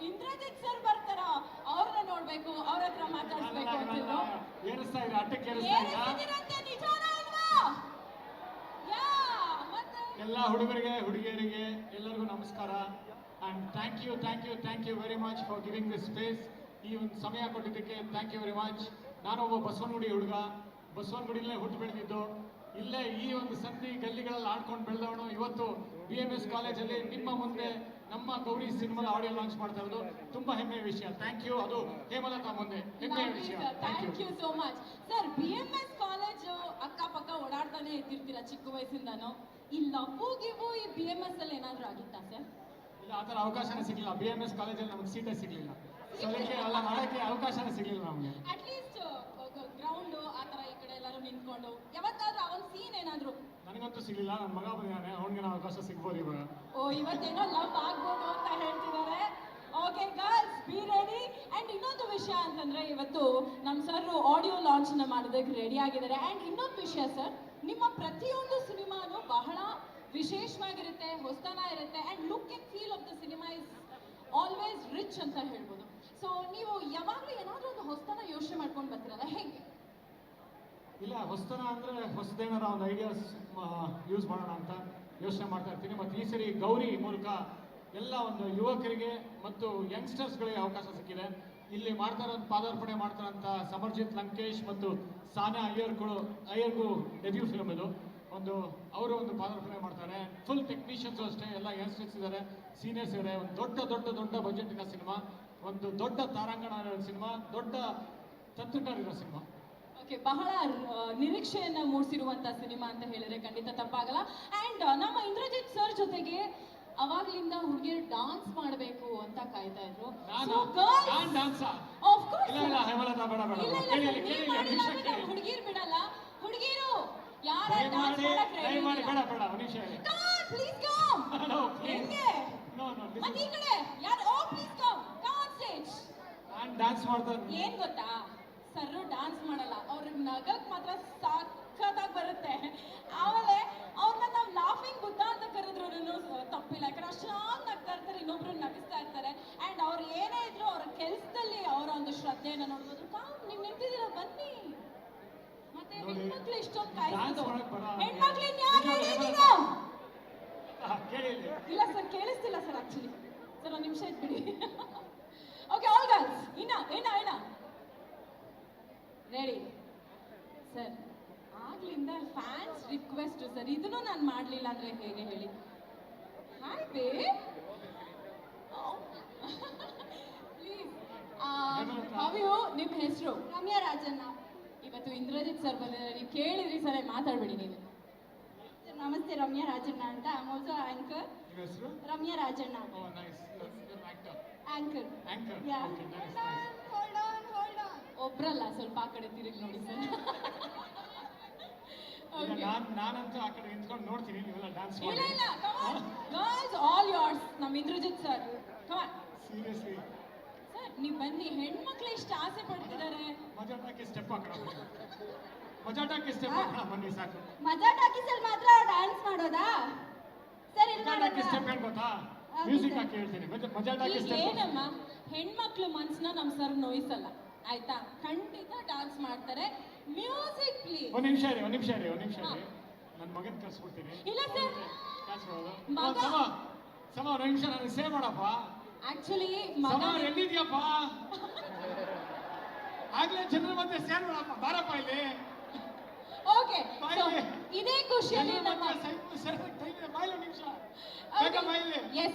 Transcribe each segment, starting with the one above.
Indrajit sir ಬರ್ತಾರ, ಅವ್ರನ್ನ ನೋಡ್ಬೇಕು, ಅವ್ರ ಹತ್ರ ಮಾತಾಡ್ಸ್ಬೇಕು ಅಂತಿದ್ರು. ಏನಿಸ್ತಾ ಇದೆ ಅಟ್ಟಕ್ಕೆ ಏನಿಸ್ತಿದಿರಂತೆ, ನಿಜಾನಾ ಅಲ್ವಾ? ಯಾ ಮತ್ತೆ ಎಲ್ಲ ಹುಡುಗರಿಗೆ ಹುಡುಗಿಯರಿಗೆ ಎಲ್ಲರಿಗೂ ನಮಸ್ಕಾರ. And thank you very much for giving this space. ಈ ಒಂದು ಸಮಯ ಕೊಟ್ಟಿದ್ದಕ್ಕೆ ಥ್ಯಾಂಕ್ ಯು ವೆರಿ ಮಚ್. ನಾನೊಬ್ಬ ಬಸವನಗುಡಿ ಹುಡುಗ, ಬಸವನಗುಡಿಯಲ್ಲೇ ಹುಟ್ಟು ಬೆಳೆದಿದ್ದು, ಇಲ್ಲೇ ಈ ಒಂದು ಸಂಧಿ ಗಲ್ಲಿಗಳಲ್ಲಿ ಆಡ್ಕೊಂಡು ಬೆಳೆದವನು. ಇವತ್ತು BMS ಕಾಲೇಜಲ್ಲಿ ನಿಮ್ಮ ಮುಂದೆ ನಮ್ಮ ಗೌರಿ ಸಿನಿಮಾದ ಆಡಿಯೋ ಲಾಂಚ್ ಮಾಡ್ತಾ ಇರೋದು ತುಂಬಾ ಹೆಮ್ಮೆಯ ವಿಷಯ. Thank you. ಅದು ಹೇಮಲತಾ ಮುಂದೆ ಹೆಮ್ಮೆಯ ವಿಷಯ. Thank you so much sir. BMS college ಅಕ್ಕಪಕ್ಕ ಓಡಾಡ್ತಾನೆ ಇದ್ದಿರ್ತೀರಾ ಚಿಕ್ಕ ವಯಸ್ಸಿಂದಾನು. ಈ ಲವ್ ಗಿವು ಈ BMS ಅಲ್ಲಿ ಏನಾದ್ರೂ ಆಗಿತ್ತಾ ಸರ್? ಇಲ್ಲ, ಆ ಥರ ಅವಕಾಶನೇ ಸಿಗಲಿಲ್ಲ. BMS ಕಾಲೇಜಲ್ಲಿ ನಮಗೆ ಸೀಟೇ ಸಿಗಲಿಲ್ಲ. ಸೊ ಅದಕ್ಕೆ ಎಲ್ಲ ಮಾಡೋಕ್ಕೆ ಅವಕಾಶನೇ ಸಿಗಲಿಲ್ಲ ನಮಗೆ. ಅಟ್ಲೀಸ್ಟ್ ಗ್ರೌಂಡ್ ಆ ಥರ ಈ ಕಡೆ ಎಲ್ಲರೂ ನಿಂತ್ಕೊಂಡು ಯಾವತ್ತಾದ್ರೂ ಅವನ್ ಸೀನ್ ಏನಾದ್ರು? ನನಗಂತೂ ಸಿಗಲಿಲ್ಲ. ನನ್ನ ಮಗ ಬಂದಿದ್ದಾನೆ, ಅವನಿಗೆ ನಾವು ಅವಕಾಶ ಸಿಗ್ಬೋದು ಇವಾಗ. ಓ, ಇವತ್ತೇನೋ ಲವ್ ಆಗ್ಬೋದು ಅಂತ ಹೇಳ್ತಿದ್ದಾರೆ. Okay girls, be ready. And ಇನ್ನೊಂದು ವಿಷಯ ಅಂತಂದ್ರೆ, ಇವತ್ತು ನಮ್ಮ ಸರ್ ಆಡಿಯೋ ಲಾಂಚ್ ಮಾಡೋದಕ್ಕೆ ರೆಡಿ ಆಗಿದ್ದಾರೆ. ಅಂಡ್ ಇನ್ನೊಂದು ವಿಷಯ ಸರ್, ನಿಮ್ಮ ಪ್ರತಿಯೊಂದು ಸಿನಿಮಾನು ಬಹಳ ವಿಶೇಷವಾಗಿರುತ್ತೆ, ಹೊಸತನ ಇರುತ್ತೆ. And look and feel of the cinema is always rich ಅಂತ ಹೇಳ್ಬೋದು. ಸೊ ನೀವು ಯಾವಾಗಲೂ ಏನಾದರೂ ಒಂದು ಹೊಸತನ ಯೋಚನೆ ಮಾಡ್ಕೊಂಡು ಬರ್ತೀರಲ್ಲ, ಹೇಗೆ? ಇಲ್ಲ, ಹೊಸತನ ಅಂದರೆ ಹೊಸದೇನಾರ ಒಂದು ಐಡಿಯಾಸ್ ಯೂಸ್ ಮಾಡೋಣ ಅಂತ ಯೋಚನೆ ಮಾಡ್ತಾ ಇರ್ತೀನಿ. ಮತ್ತು ಈ ಸರಿ ಗೌರಿ ಮೂಲಕ ಎಲ್ಲ ಒಂದು ಯುವಕರಿಗೆ ಮತ್ತು ಯಂಗ್ಸ್ಟರ್ಸ್ಗಳಿಗೆ ಅವಕಾಶ ಸಿಕ್ಕಿದೆ. ಇಲ್ಲಿ ಮಾಡ್ತಾ ಇರೋದು ಪಾದಾರ್ಪಣೆ ಮಾಡ್ತಾರಂಥ ಸಮರ್ಜಿತ್ ಲಂಕೇಶ್ ಮತ್ತು ಸಾನಾ ಅಯ್ಯರ್ಗೂ ಡೆಬ್ಯೂ ಫಿಲ್ಮ್ ಇದು. ಅವರು ಒಂದು ಪಾದಾರ್ಪಣೆ ಮಾಡ್ತಾರೆ. ಫುಲ್ ಟೆಕ್ನಿಷಿಯನ್ಸು ಅಷ್ಟೇ, ಎಲ್ಲ ಯಂಗ್ಸ್ಟರ್ಸ್ ಇದ್ದಾರೆ, ಸೀನಿಯರ್ಸ್ ಇದ್ದಾರೆ. ಒಂದು ದೊಡ್ಡ ಬಜೆಟಿನ ಸಿನಿಮಾ, ಒಂದು ದೊಡ್ಡ ತಾರಾಂಗಣ ಇರೋ ಸಿನಿಮಾ, ದೊಡ್ಡ ತಂತ್ರಜ್ಞರಿರೋ ಸಿನಿಮಾ. ಓಕೆ, ಬಹಳ ನಿರೀಕ್ಷೆಯನ್ನ ಮೂಡಿಸಿರುವಂತ ಸಿನಿಮಾ ಅಂತ ಹೇಳಿದ್ರೆ ಖಂಡಿತ ತಪ್ಪಾಗಲ್ಲ. ಅಂಡ್ ನಮ್ಮ ಇಂದ್ರಜಿತ್ ಸರ್ ಜೊತೆಗೆ ಅವಾಗ್ಲಿಂದ ಹುಡುಗಿಯರು ಡಾನ್ಸ್ ಮಾಡಬೇಕು ಅಂತ ಕಾಯ್ತಾ ಇದ್ರು. ಹುಡುಗಿರು ಬಿಡಲ್ಲ, ಹುಡುಗಿರು ಯಾರು ಡಾನ್ಸ್ ಮಾಡಕ್ ರೆಡಿ ಇಲ್ಲ. Please come. ಹೆಂಗೆ ಮತ್ತೆ ಈ ಕಡೆ ಯಾರು? ಓ ಪ್ಲೀಸ್ ಕಮ್ ಆನ್ ಸ್ಟೇಜ್. ನಾನು ಡಾನ್ಸ್ ಮಾಡ್ತಾರೆ. ಏನ್ ಗೊತ್ತಾ, ಸರ್ ಡಾನ್ಸ್ ಮಾಡಲ್ಲ, ಅವ್ರಿಗೆ ನಗಕ್ ಮಾತ್ರ ಸಖತ್ತಾಗಿ ಬರುತ್ತೆ. ಆಮೇಲೆ ಅವ್ರನ್ನ ನಾವು ಲಾಫಿಂಗ್ ಬುದ್ಧ ಅಂತ ಕರೆದ್ರು ತಪ್ಪಿಲ್ಲ, ಯಾಕಂದ್ರೆ ಅಷ್ಟಾಗಿ ನಗ್ತಾ ಇರ್ತಾರೆ, ಇನ್ನೊಬ್ರು ನಗಿಸ್ತಾ ಇರ್ತಾರೆ. ಅಂಡ್ ಅವ್ರು ಏನೇ ಇದ್ರು ಅವ್ರ ಕೆಲ್ಸದಲ್ಲಿ ಅವರ ಒಂದು ಶ್ರದ್ಧೆಯನ್ನ ನೋಡ್ಬೋದು. ನೀವು ನಿಂತಿದ್ದೀರ, ಬನ್ನಿ. ಮತ್ತೆ ಹೆಣ್ಮಕ್ಳು ಇಷ್ಟೊಂದು ಕಾಯ್ದು, ಹೆಣ್ಮಕ್ಳು ಇಲ್ಲ ಸರ್, ಕೇಳಿಸ್ತಿಲ್ಲ ಸರ್ ಆಕ್ಚುಲಿ. ಸರ್ ಒಂದು ನಿಮಿಷ ಇದ್ಬಿಡಿ. ಓಕೆ, ಆಲ್ ಗರ್ಲ್ಸ್, ಇನ್ನ ರೆಡಿ ಸರ್. ಆಗ್ಲಿಂದ ಫ್ಯಾನ್ಸ್ ರಿಕ್ವೆಸ್ಟ್ ಸರ್, ಇದನ್ನು ನಾನು ಮಾಡಲಿಲ್ಲ ಅಂದ್ರೆ ಹೇಗೆ ಹೇಳಿ? ಹಾಯ್ ಬೇ, ಪ್ಲೀಸ್. ಹೌ ನಿಮ್ಮ ಹೆಸರು? ರಮ್ಯಾ ರಾಜಣ್ಣ. ಇವತ್ತು ಇಂದ್ರಜಿತ್ ಸರ್ ಬಂದಿದ್ದಾರೆ, ನೀವು ಕೇಳಿದ್ರಿ ಸರ್, ಮಾತಾಡ್ಬೇಡಿ ನೀವು. ನಮಸ್ತೆ, ರಮ್ಯಾ ರಾಜಣ್ಣ ಅಂತ. I am also anchor. Ramya Rajanna, anchor. ಒಬ್ರಲ್ಲ, ಸ್ವಲ್ಪ ಆ ಕಡೆ ತಿರುಗಿ ನೋಡಿ ಸರ್. ನಾನಂತೂ ಆ ಕಡೆ ನಿಂತ್ಕೊಂಡು ನೋಡ್ತೀನಿ, ನೀವೆಲ್ಲ ಡಾನ್ಸ್ ಮಾಡಿ. ಇಲ್ಲ, ಗರ್ಲ್ಸ್ ಆಲ್ ಯೋರ್ಸ್. ನಮ್ಮ ಇಂದ್ರಜಿತ್ ಸರ್, ಸೀರಿಯಸ್ಲಿ ಸರ್ ನೀವು ಬನ್ನಿ. ಹೆಣ್ಮಕ್ಳು ಇಷ್ಟು ಆಸೆ ಪಡ್ತಿದ್ದಾರೆ. ಮಜಾಟಕ್ಕೆ ಸ್ಟೆಪ್ ಹಾಕೋಣ, ಬನ್ನಿ ಸಾಕು. ಮಜಾ ಟಾಕೀಸಲ್ಲಿ ಮಾತ್ರ ಡ್ಯಾನ್ಸ್ ಮಾಡೋದಾ ಸರ್? ಮಜಾಟಕ್ಕೆ ಸ್ಟೆಪ್ ಹೇಳ್ಬೋದಾ? ಮ್ಯೂಸಿಕ್ ಹಾಕಿ ಹೇಳ್ತೀನಿ. ಮಜಾಟಕ್ಕೆ ಸ್ಟೆಪ್. ಏನಮ್ಮ, ಹೆಣ್ಮಕ್ಳು ಮನ್ಸನ್ನ ನಮ್ಮ ಸರ್ ನೋಯಿಸಲ್ಲ, ಆಯ್ತಾ? ಖಂಡಿತ ಡಾನ್ಸ್ ಮಾಡ್ತಾರೆ. Music please. ಒಂದ್ ನಿಮಿಷ ಇರಿ. ನನ್ನ ಮಗನ್ ಕರ್ಸ್ಬಿಡ್ತೀನಿ. ಇಲ್ಲ ಸರ್, ಮಗ ಸಮ ಒಂದು ನಿಮಿಷ ನನಗೆ ಸೇವ್ ಮಾಡಪ್ಪ. ಆಕ್ಚುಲಿ ಸಮ ಎಲ್ಲಿದ್ಯಪ್ಪ? ಆಗ್ಲೇ ಜನರ ಮಧ್ಯೆ ಸೇರ್ ಮಾಡಪ್ಪ, ಬಾರಪ್ಪ ಇಲ್ಲಿ. ಓಕೆ, ಇದೇ ಖುಷಿಯಲ್ಲಿ ನಮ್ಮ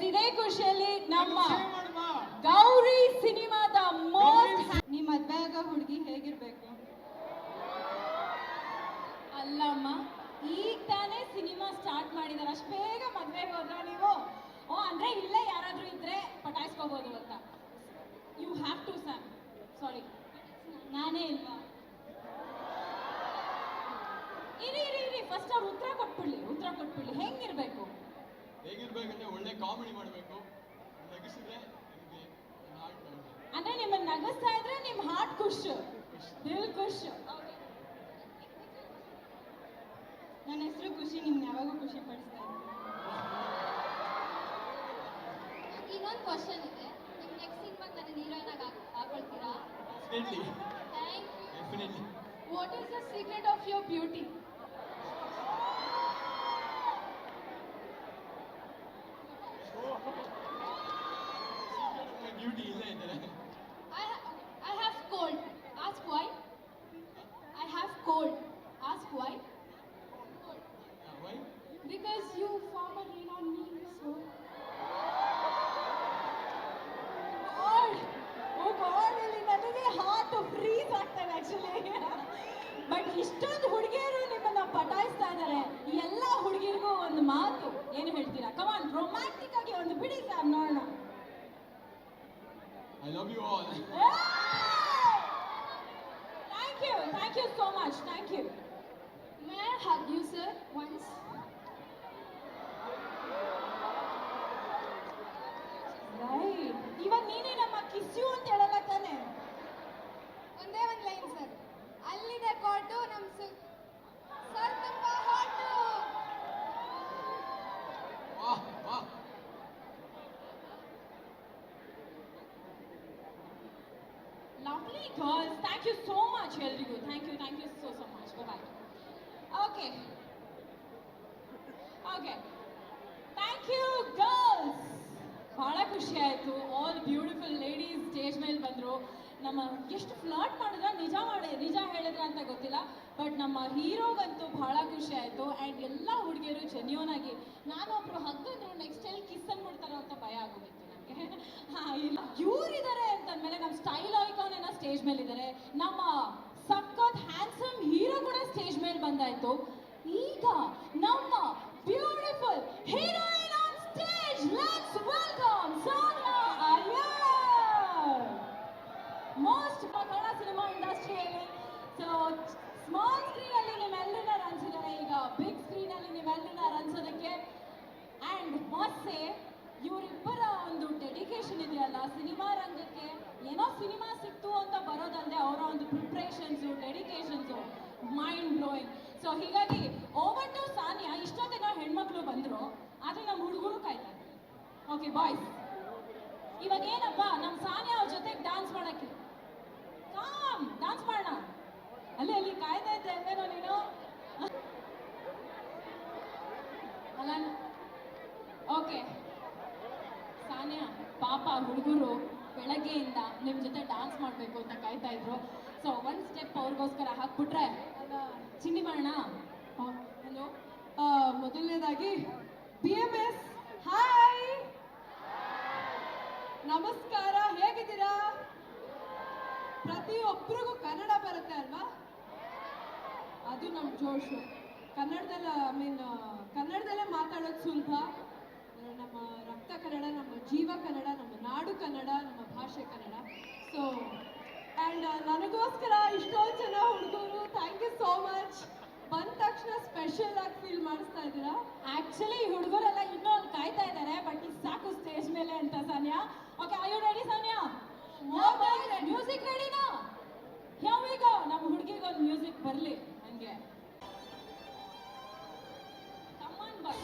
ಇದೇ ಖುಷಿಯಲ್ಲಿ ನಮ್ಮ ಗೌರಿ ಸಿನಿಮಾದ ನಿಮ್ಮ ಮದ್ವೆ ಆಗೋ ಹುಡುಗಿ ಹೇಗಿರ್ಬೇಕು? ಅಲ್ಲಮ್ಮ, ಈಗ ತಾನೇ ಸಿನಿಮಾ ಸ್ಟಾರ್ಟ್ ಮಾಡಿದಾರೆ, ಅಷ್ಟು ಬೇಗ ಮದ್ವೆಗೆ ಹೋದ್ರ ನೀವು? ಓ, ಅಂದ್ರೆ ಇಲ್ಲೇ ಯಾರಾದ್ರೂ ಇದ್ರೆ ಪಟಾಯಿಸ್ಕೋಬಹುದು ಅಂತ. You have to sir. Sorry, ನಾನೇ ಇಲ್ವಾ? ಇರಿ, ಫಸ್ಟ್ ಅವ್ರು ಉತ್ತರ ಕೊಟ್ಬಿಡ್ಲಿ. ಹೆಂಗಿರ್ಬೇಕು ಹೇಗಿರ್ಬೇಕಂದ್ರೆ ಒಳ್ಳೆ ಕಾಮಿಡಿ ಮಾಡಬೇಕು, ನಗಿಸಿದ್ರೆ ಅಂದ್ರೆ ನಿಮ್ಮನ್ನ ನಗಿಸ್ತಾ ಇದ್ರೆ ನಿಮ್ ಹಾರ್ಟ್ ಖುಷ್, ದಿಲ್ ಖುಷ್. ನನ್ನ ಹೆಸರು ಖುಷಿ, ನಿಮ್ನ ಯಾವಾಗೂ ಖುಷಿ ಪಡಿಸ್ತಾ ಇದ್ದೀನಿ. ಇನ್ನೊಂದು ಕ್ವಶನ್ ಇದೆ, ನಿಮ್ಮ ನೆಕ್ಸ್ಟ್ ಸಿನಿಮಾಗೆ ನನ್ನ ಹೀರೋಯಿನ್ ಆಗಿ ಹಾಕೊಳ್ತೀರಾ? Definitely thank you. Definitely. What is the secret of your beauty? Beauty ಇಲ್ಲ ಇದ್ದಾರೆ. I have cold. Ask why. I have cold. Ask why. Why? Because you form a rain on me. So. God ಇಲ್ಲಿ ನನಗೆ heart freeze ಆಗ್ತದೆ actually. But ಇಷ್ಟೊಂದು ಹುಡುಗಿಯರು ನಿಮ್ಮನ್ನ ಪಟಾಯಿಸ್ತಾ ಇದ್ದಾರೆ. ಎಲ್ಲ ಹುಡುಗಿರಿಗೂ ಒಂದು ಮಾತು ಏನು ಹೇಳ್ತೀರಾ? ಕಮಾನ್, ರೊಮ್ಯಾಂಟಿಕ್ ಆಗಿ ಒಂದು ಬಿಡಿ ಸರ್ ನೋಡೋಣ. I love you all. Thank you so much. Thank you. May I hug you, sir, once? Right, ಇವಾಗ ನೀನೇ ನಮ್ಮ ಕಿಸ್ಯು ಅಂತ ಹೇಳಲ್ಲ ತಾನೆ? ಒಂದೇ ಒಂದು ಲೈನ್ ಸರ್. ಅಲ್ಲಿದೆ ಕೋಟು, ನಮ್ಮ ಸರ್ ತುಂಬಾ ಹಾಟು. ವಾಹ್ ವಾಹ್. Lovely girls. Thank you so much, ಎಲ್ರಿಗೂ. Thank you so much. Bye. Okay. Thank you, girls. ಬಹಳ ಖುಷಿ ಆಯಿತು. ಆಲ್ ಬ್ಯೂಟಿಫುಲ್ ಲೇಡೀಸ್ ಸ್ಟೇಜ್ ಮೇಲೆ ಬಂದರು. ನಮ್ಮ ಎಷ್ಟು ಫ್ಲಾಟ್ ಮಾಡಿದ್ರ, ನಿಜ ಹೇಳಿದ್ರ ಅಂತ ಗೊತ್ತಿಲ್ಲ, ಬಟ್ ನಮ್ಮ ಹೀರೋಗಂತೂ ಬಹಳ ಖುಷಿ ಆಯಿತು. ಆ್ಯಂಡ್ ಎಲ್ಲ ಹುಡುಗಿಯರು ಜೆನ್ಯೂನ್ ಆಗಿ, ನಾನೊಬ್ರು ಹಗ್ಗಂದ್ರು ನೆಕ್ಸ್ಟ್ ಟೈಮ್ ಕಿಸ್ ಅಂದ್ಬಿಡ್ತಾರೋ ಅಂತ ಭಯ ಆಗೋಗಿತ್ತು ನನಗೆ. ಇಲ್ಲ, ಇವರಿದ್ದಾರೆ ಅಂತಂದ್ಮೇಲೆ ನಮ್ಮ ಸ್ಟೈಲ್ ಐಕಾನ್ ಏನೋ ಸ್ಟೇಜ್ ಮೇಲೆ ಇದ್ದಾರೆ. ನಮ್ಮ ಸಖತ್ ಹ್ಯಾಂಡ್ಸಮ್ ಹೀರೋ ಕೂಡ ಸ್ಟೇಜ್ ಮೇಲೆ ಬಂದಾಯ್ತು. ಈಗ ನಮ್ಮ beautiful heroine on stage. Let's welcome Sania Iyer. Most Kannada cinema ಇಂಡಸ್ಟ್ರಿಯಲ್ಲಿ ಸೊ ಸ್ಮಾಲ್ ಸ್ಕ್ರೀನ್ ಅಲ್ಲಿ ನಿಮ್ಮೆಲ್ಲರನ್ನ ರಂಜಿದ್ದಾರೆ, ಈಗ ಬಿಗ್ ಸ್ಕ್ರೀನ್ ಅಲ್ಲಿ ನಿಮ್ಮೆಲ್ಲರನ್ನ ರಂಜೋದಕ್ಕೆ. ಆ್ಯಂಡ್ ಮಸ್ಸೆ ಇವರಿಬ್ಬರ ಒಂದು ಡೆಡಿಕೇಶನ್ ಇದೆಯಲ್ಲ ಸಿನಿಮಾ ರಂಗಕ್ಕೆ. ಏನೋ ಸಿನಿಮಾ ಸಿಕ್ತು ಅಂತ ಬರೋದಲ್ಲದೆ ಅವರ ಒಂದು ಪ್ರಿಪ್ರೇಷನ್ಸು, ಡೆಡಿಕೇಶನ್ಸು ಮೈಂಡ್ ಬ್ಲೋಯಿಂಗ್. ಸೊ ಹೀಗಾಗಿ ಓವರ್ ಟು ಸಾನಿಯಾ. ಇಷ್ಟೊತ್ತಿನ ಹೆಣ್ಮಕ್ಳು ಬಂದರು, ಆದರೆ ನಮ್ಮ ಹುಡುಗರು ಕಾಯ್ತಾರೆ. ಓಕೆ ಬಾಯ್ಸ್, ಇವಾಗ ಏನಪ್ಪ ನಮ್ಮ ಸಾನಿಯಾ ಅವ್ರ ಜೊತೆಗೆ ಡ್ಯಾನ್ಸ್ ಮಾಡೋಕ್ಕೆ ಡ್ಯಾನ್ಸ್ ಮಾಡೋಣ. ಅಲ್ಲಿ ಕಾಯ್ತಾ ಇದ್ದೆ ಅಲ್ವೇನೋ ನೀನು? ಅಲ್ಲ, ಓಕೆ ಸಾನಿಯಾ ಪಾಪ ಹುಡುಗರು ಬೆಳಗ್ಗೆಯಿಂದ ನಿಮ್ಮ ಜೊತೆ ಡ್ಯಾನ್ಸ್ ಮಾಡಬೇಕು ಅಂತ ಕಾಯ್ತಾ ಇದ್ರು. ಸೊ ಒಂದು ಸ್ಟೆಪ್ ಅವ್ರಿಗೋಸ್ಕರ ಹಾಕ್ಬಿಟ್ರೆ ಚಿಂಡಿ ಮಾಡೋಣ. ಹಲೋ, ಮೊದಲನೇದಾಗಿ BMS ಹಾಯ್, ನಮಸ್ಕಾರ, ಹೇಗಿದ್ದೀರಾ? ಪ್ರತಿಯೊಬ್ಬರಿಗೂ ಕನ್ನಡ ಬರುತ್ತೆ ಅಲ್ವಾ? ಅದು ನಮ್ಮ ಜೋಶು. ಕನ್ನಡದಲ್ಲೇ ಮಾತಾಡೋದು ಸುಲಭ. ನಮ್ಮ ರಕ್ತ ಕನ್ನಡ, ನಮ್ಮ ಜೀವ ಕನ್ನಡ, ನಮ್ಮ ನಾಡು ಕನ್ನಡ, ನಮ್ಮ ಭಾಷೆ ಕನ್ನಡ. ಸೊ ಆ್ಯಂಡ್ ನನಗೋಸ್ಕರ ಇಷ್ಟೊಂದು ಜನ ಹುಡುಗರು, ಥ್ಯಾಂಕ್ ಯು ಸೋ ಮಚ್. ಬಂದ ತಕ್ಷಣ ಸ್ಪೆಷಲ್ ಆಗಿ ಫೀಲ್ ಮಾಡಿಸ್ತಾ ಇದ್ದೀರಾ. ಆ್ಯಕ್ಚುಲಿ ಹುಡುಗರೆಲ್ಲ ಇನ್ನೂ ಅಲ್ಲಿ ಕಾಯ್ತಾ ಇದ್ದಾರೆ, ಬಟ್ ಇದು ಸಾಕು ಸ್ಟೇಜ್ ಮೇಲೆ ಅಂತ. Sania, okay, are you ready Sania? Music ರೆಡಿನಾ? Here we go. ನಮ್ಮ ಹುಡುಗಿಗೆ ಒಂದು ಮ್ಯೂಸಿಕ್ ಬರಲಿ ಹಂಗೆ. Come on boy,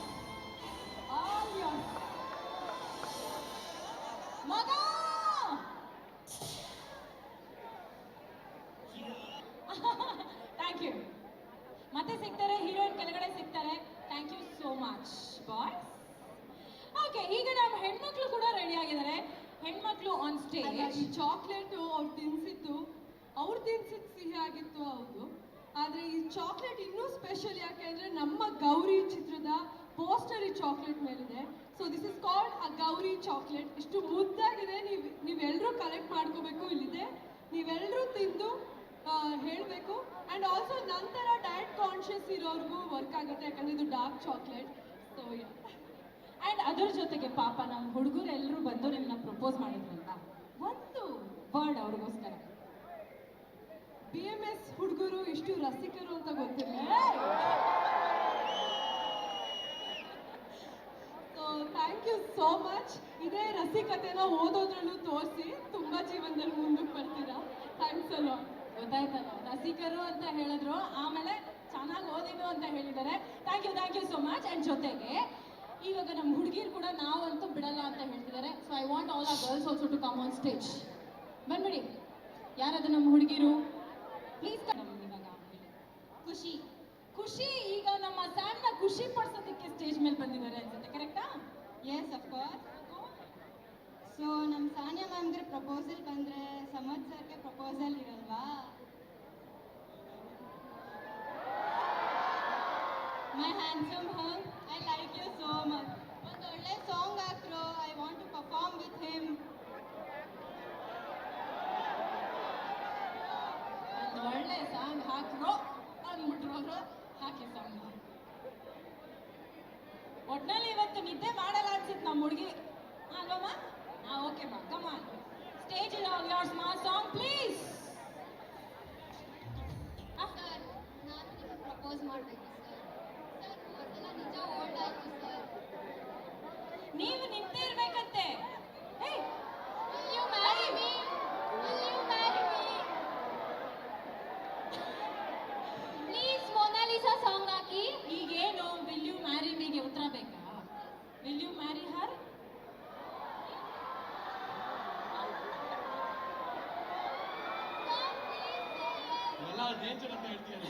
all yours. ಮಗ ಥ್ಯಾಂಕ್ ಯು. ಮತ್ತೆ ಸಿಗ್ತಾರೆ, ಹೀರೋಯಿನ್ ಕೆಳಗಡೆ ಸಿಗ್ತಾರೆ. Thank you so much boys. Okay, ಈಗ ನಮ್ಮ ಹೆಣ್ಮಕ್ಳು ಕೂಡ ರೆಡಿ ಆಗಿದ್ದಾರೆ. ಹೆಣ್ಮಕ್ಳು ಆನ್ ಸ್ಟೇಜ್. ಈ ಚಾಕ್ಲೇಟು ಅವ್ರು ತಿನ್ಸಿದ್ದು ಸಿಹಿ ಆಗಿತ್ತು, ಹೌದು. ಆದರೆ ಈ ಚಾಕ್ಲೇಟ್ ಇನ್ನೂ ಸ್ಪೆಷಲ್ ಯಾಕೆ ಅಂದರೆ ನಮ್ಮ ಗೌರಿ ಚಿತ್ರದ ಪೋಸ್ಟರ್ ಈ ಚಾಕ್ಲೇಟ್ ಮೇಲಿದೆ. So this is called a Gauri chocolate. ಇಷ್ಟು ಮುದ್ದಾಗಿದೆ. ನೀವೆಲ್ಲರೂ ಕಲೆಕ್ಟ್ ಮಾಡ್ಕೋಬೇಕು. ಇಲ್ಲಿದೆ, ನೀವೆಲ್ಲರೂ ತಿಂದು ಹೇಳಬೇಕು. ಆ್ಯಂಡ್ ಆಲ್ಸೋ ನಂತರ ಡಯಟ್ ಕಾನ್ಷಿಯಸ್ ಇರೋರ್ಗೂ ವರ್ಕ್ ಆಗುತ್ತೆ, ಯಾಕಂದರೆ ಇದು ಡಾರ್ಕ್ ಚಾಕ್ಲೇಟ್. ಸೊ ಆ್ಯಂಡ್ ಅದ್ರ ಜೊತೆಗೆ ಪಾಪ ನಮ್ಮ ಹುಡುಗರು ಎಲ್ಲರೂ ಬಂದು ನಿಮ್ಮನ್ನ ಪ್ರಪೋಸ್ ಮಾಡಿದ್ರಂತ ಒಂದು ವರ್ಡ್ ಅವ್ರಿಗೋಸ್ಕರ. BMS ಹುಡುಗರು ಇಷ್ಟು ರಸಿಕರು ಅಂತ ಗೊತ್ತಿರಲಿಲ್ಲ. So thank you so much. ಇದೇ ರಸಿಕತೆನ ಓದೋದ್ರಲ್ಲೂ ತೋರಿಸಿ ತುಂಬ ಜೀವನದಲ್ಲಿ ಮುಂದಕ್ಕೆ ಬರ್ತೀರಾ. ಥ್ಯಾಂಕ್ಸ್ ಅಲ್ಲ. ಗೊತ್ತಾಯ್ತಲ್ಲ, ರಸಿಕರು ಅಂತ ಹೇಳಿದ್ರು, ಆಮೇಲೆ ಚೆನ್ನಾಗಿ ಓದಿದ್ರು ಅಂತ ಹೇಳಿದ್ದಾರೆ. Thank you so much. And ಜೊತೆಗೆ ಇವಾಗ ನಮ್ಮ ಹುಡುಗಿರು ಕೂಡ ನಾವಂತೂ ಬಿಡಲ್ಲ ಅಂತ ಹೇಳ್ತಿದ್ದಾರೆ. So I want all our girls also to come on stage. ಬಂದ್ಬಿಡಿ. ಯಾರದು ನಮ್ಮ ಹುಡುಗಿರು? ಪ್ಲೀಸ್ ಇವಾಗ ಖುಷಿ ಖುಷಿ ಈಗ ನಮ್ಮ ಸ್ಯಾಮ್ನ ಖುಷಿ ಪಡಿಸೋದಕ್ಕೆ ಸ್ಟೇಜ್ ಮೇಲೆ ಬಂದಿದ್ದಾರೆ ಅನ್ಸುತ್ತೆ, ಕರೆಕ್ಟಾ? S of course. ಸೊ ನಮ್ಮ ಸಾನಿಯಾ ಮ್ಯಾಮ್ಗೆ ಪ್ರಪೋಸಲ್ ಬಂದರೆ ಸಮರ್ಥ್ ಸರ್ಗೆ ಪ್ರಪೋಸಲ್ ಇರಲ್ವಾ? My handsome her, I like you so much. ಒಂದು ಒಳ್ಳೆ ಸಾಂಗ್ ಹಾಕ್ರು, I want to perform with him. ಒಂದು ಒಳ್ಳೆ ಸಾಂಗ್ ಹಾಕ್ರೋ ಅಂದ್ಬಿಟ್ರು ಅವರು, ಹಾಕಿ ಸಾಂಗ್. ಒಟ್ನಲ್ಲಿ ಇವತ್ತು ನಿದ್ದೆ ಮಾಡಲ್ಲ ಅನ್ಸುತ್ತೆ ನಮ್ಮ ಹುಡುಗಿ ಅಲ್ವಮ್ಮ? ಓಕೆ ಮಾ, come on, stage is all yours ಮಾ, ಸಾಂಗ್ ಪ್ಲೀಸ್. ಸರ್, ನಾನು ನಿಮಗೆ ಪ್ರಪೋಸ್ ಮಾಡಬೇಕು ಸರ್. ಸರ್, ಮೊದಲ ನಿಜ ಓಲ್ಡ್ ಆಯಿತು ಸರ್. ನೀವು ನಿಂತೇ ಇರ್ಬೇಕಂತೆ. Hey, Will you marry me? Will you marry me? Please, Monalisa song ಹಾಕಿ. ಈಗೇನು ವಿಲ್ ಯು ಮ್ಯಾರಿ ಮೀಗೆ ಉತ್ತರ ಬೇಕಾ? Will you marry her? Sir, please say yes. ಎಲ್ಲ ಡೇಂಜರ್ ಅಂತ ಹೇಳ್ತೀಯಾನೆ.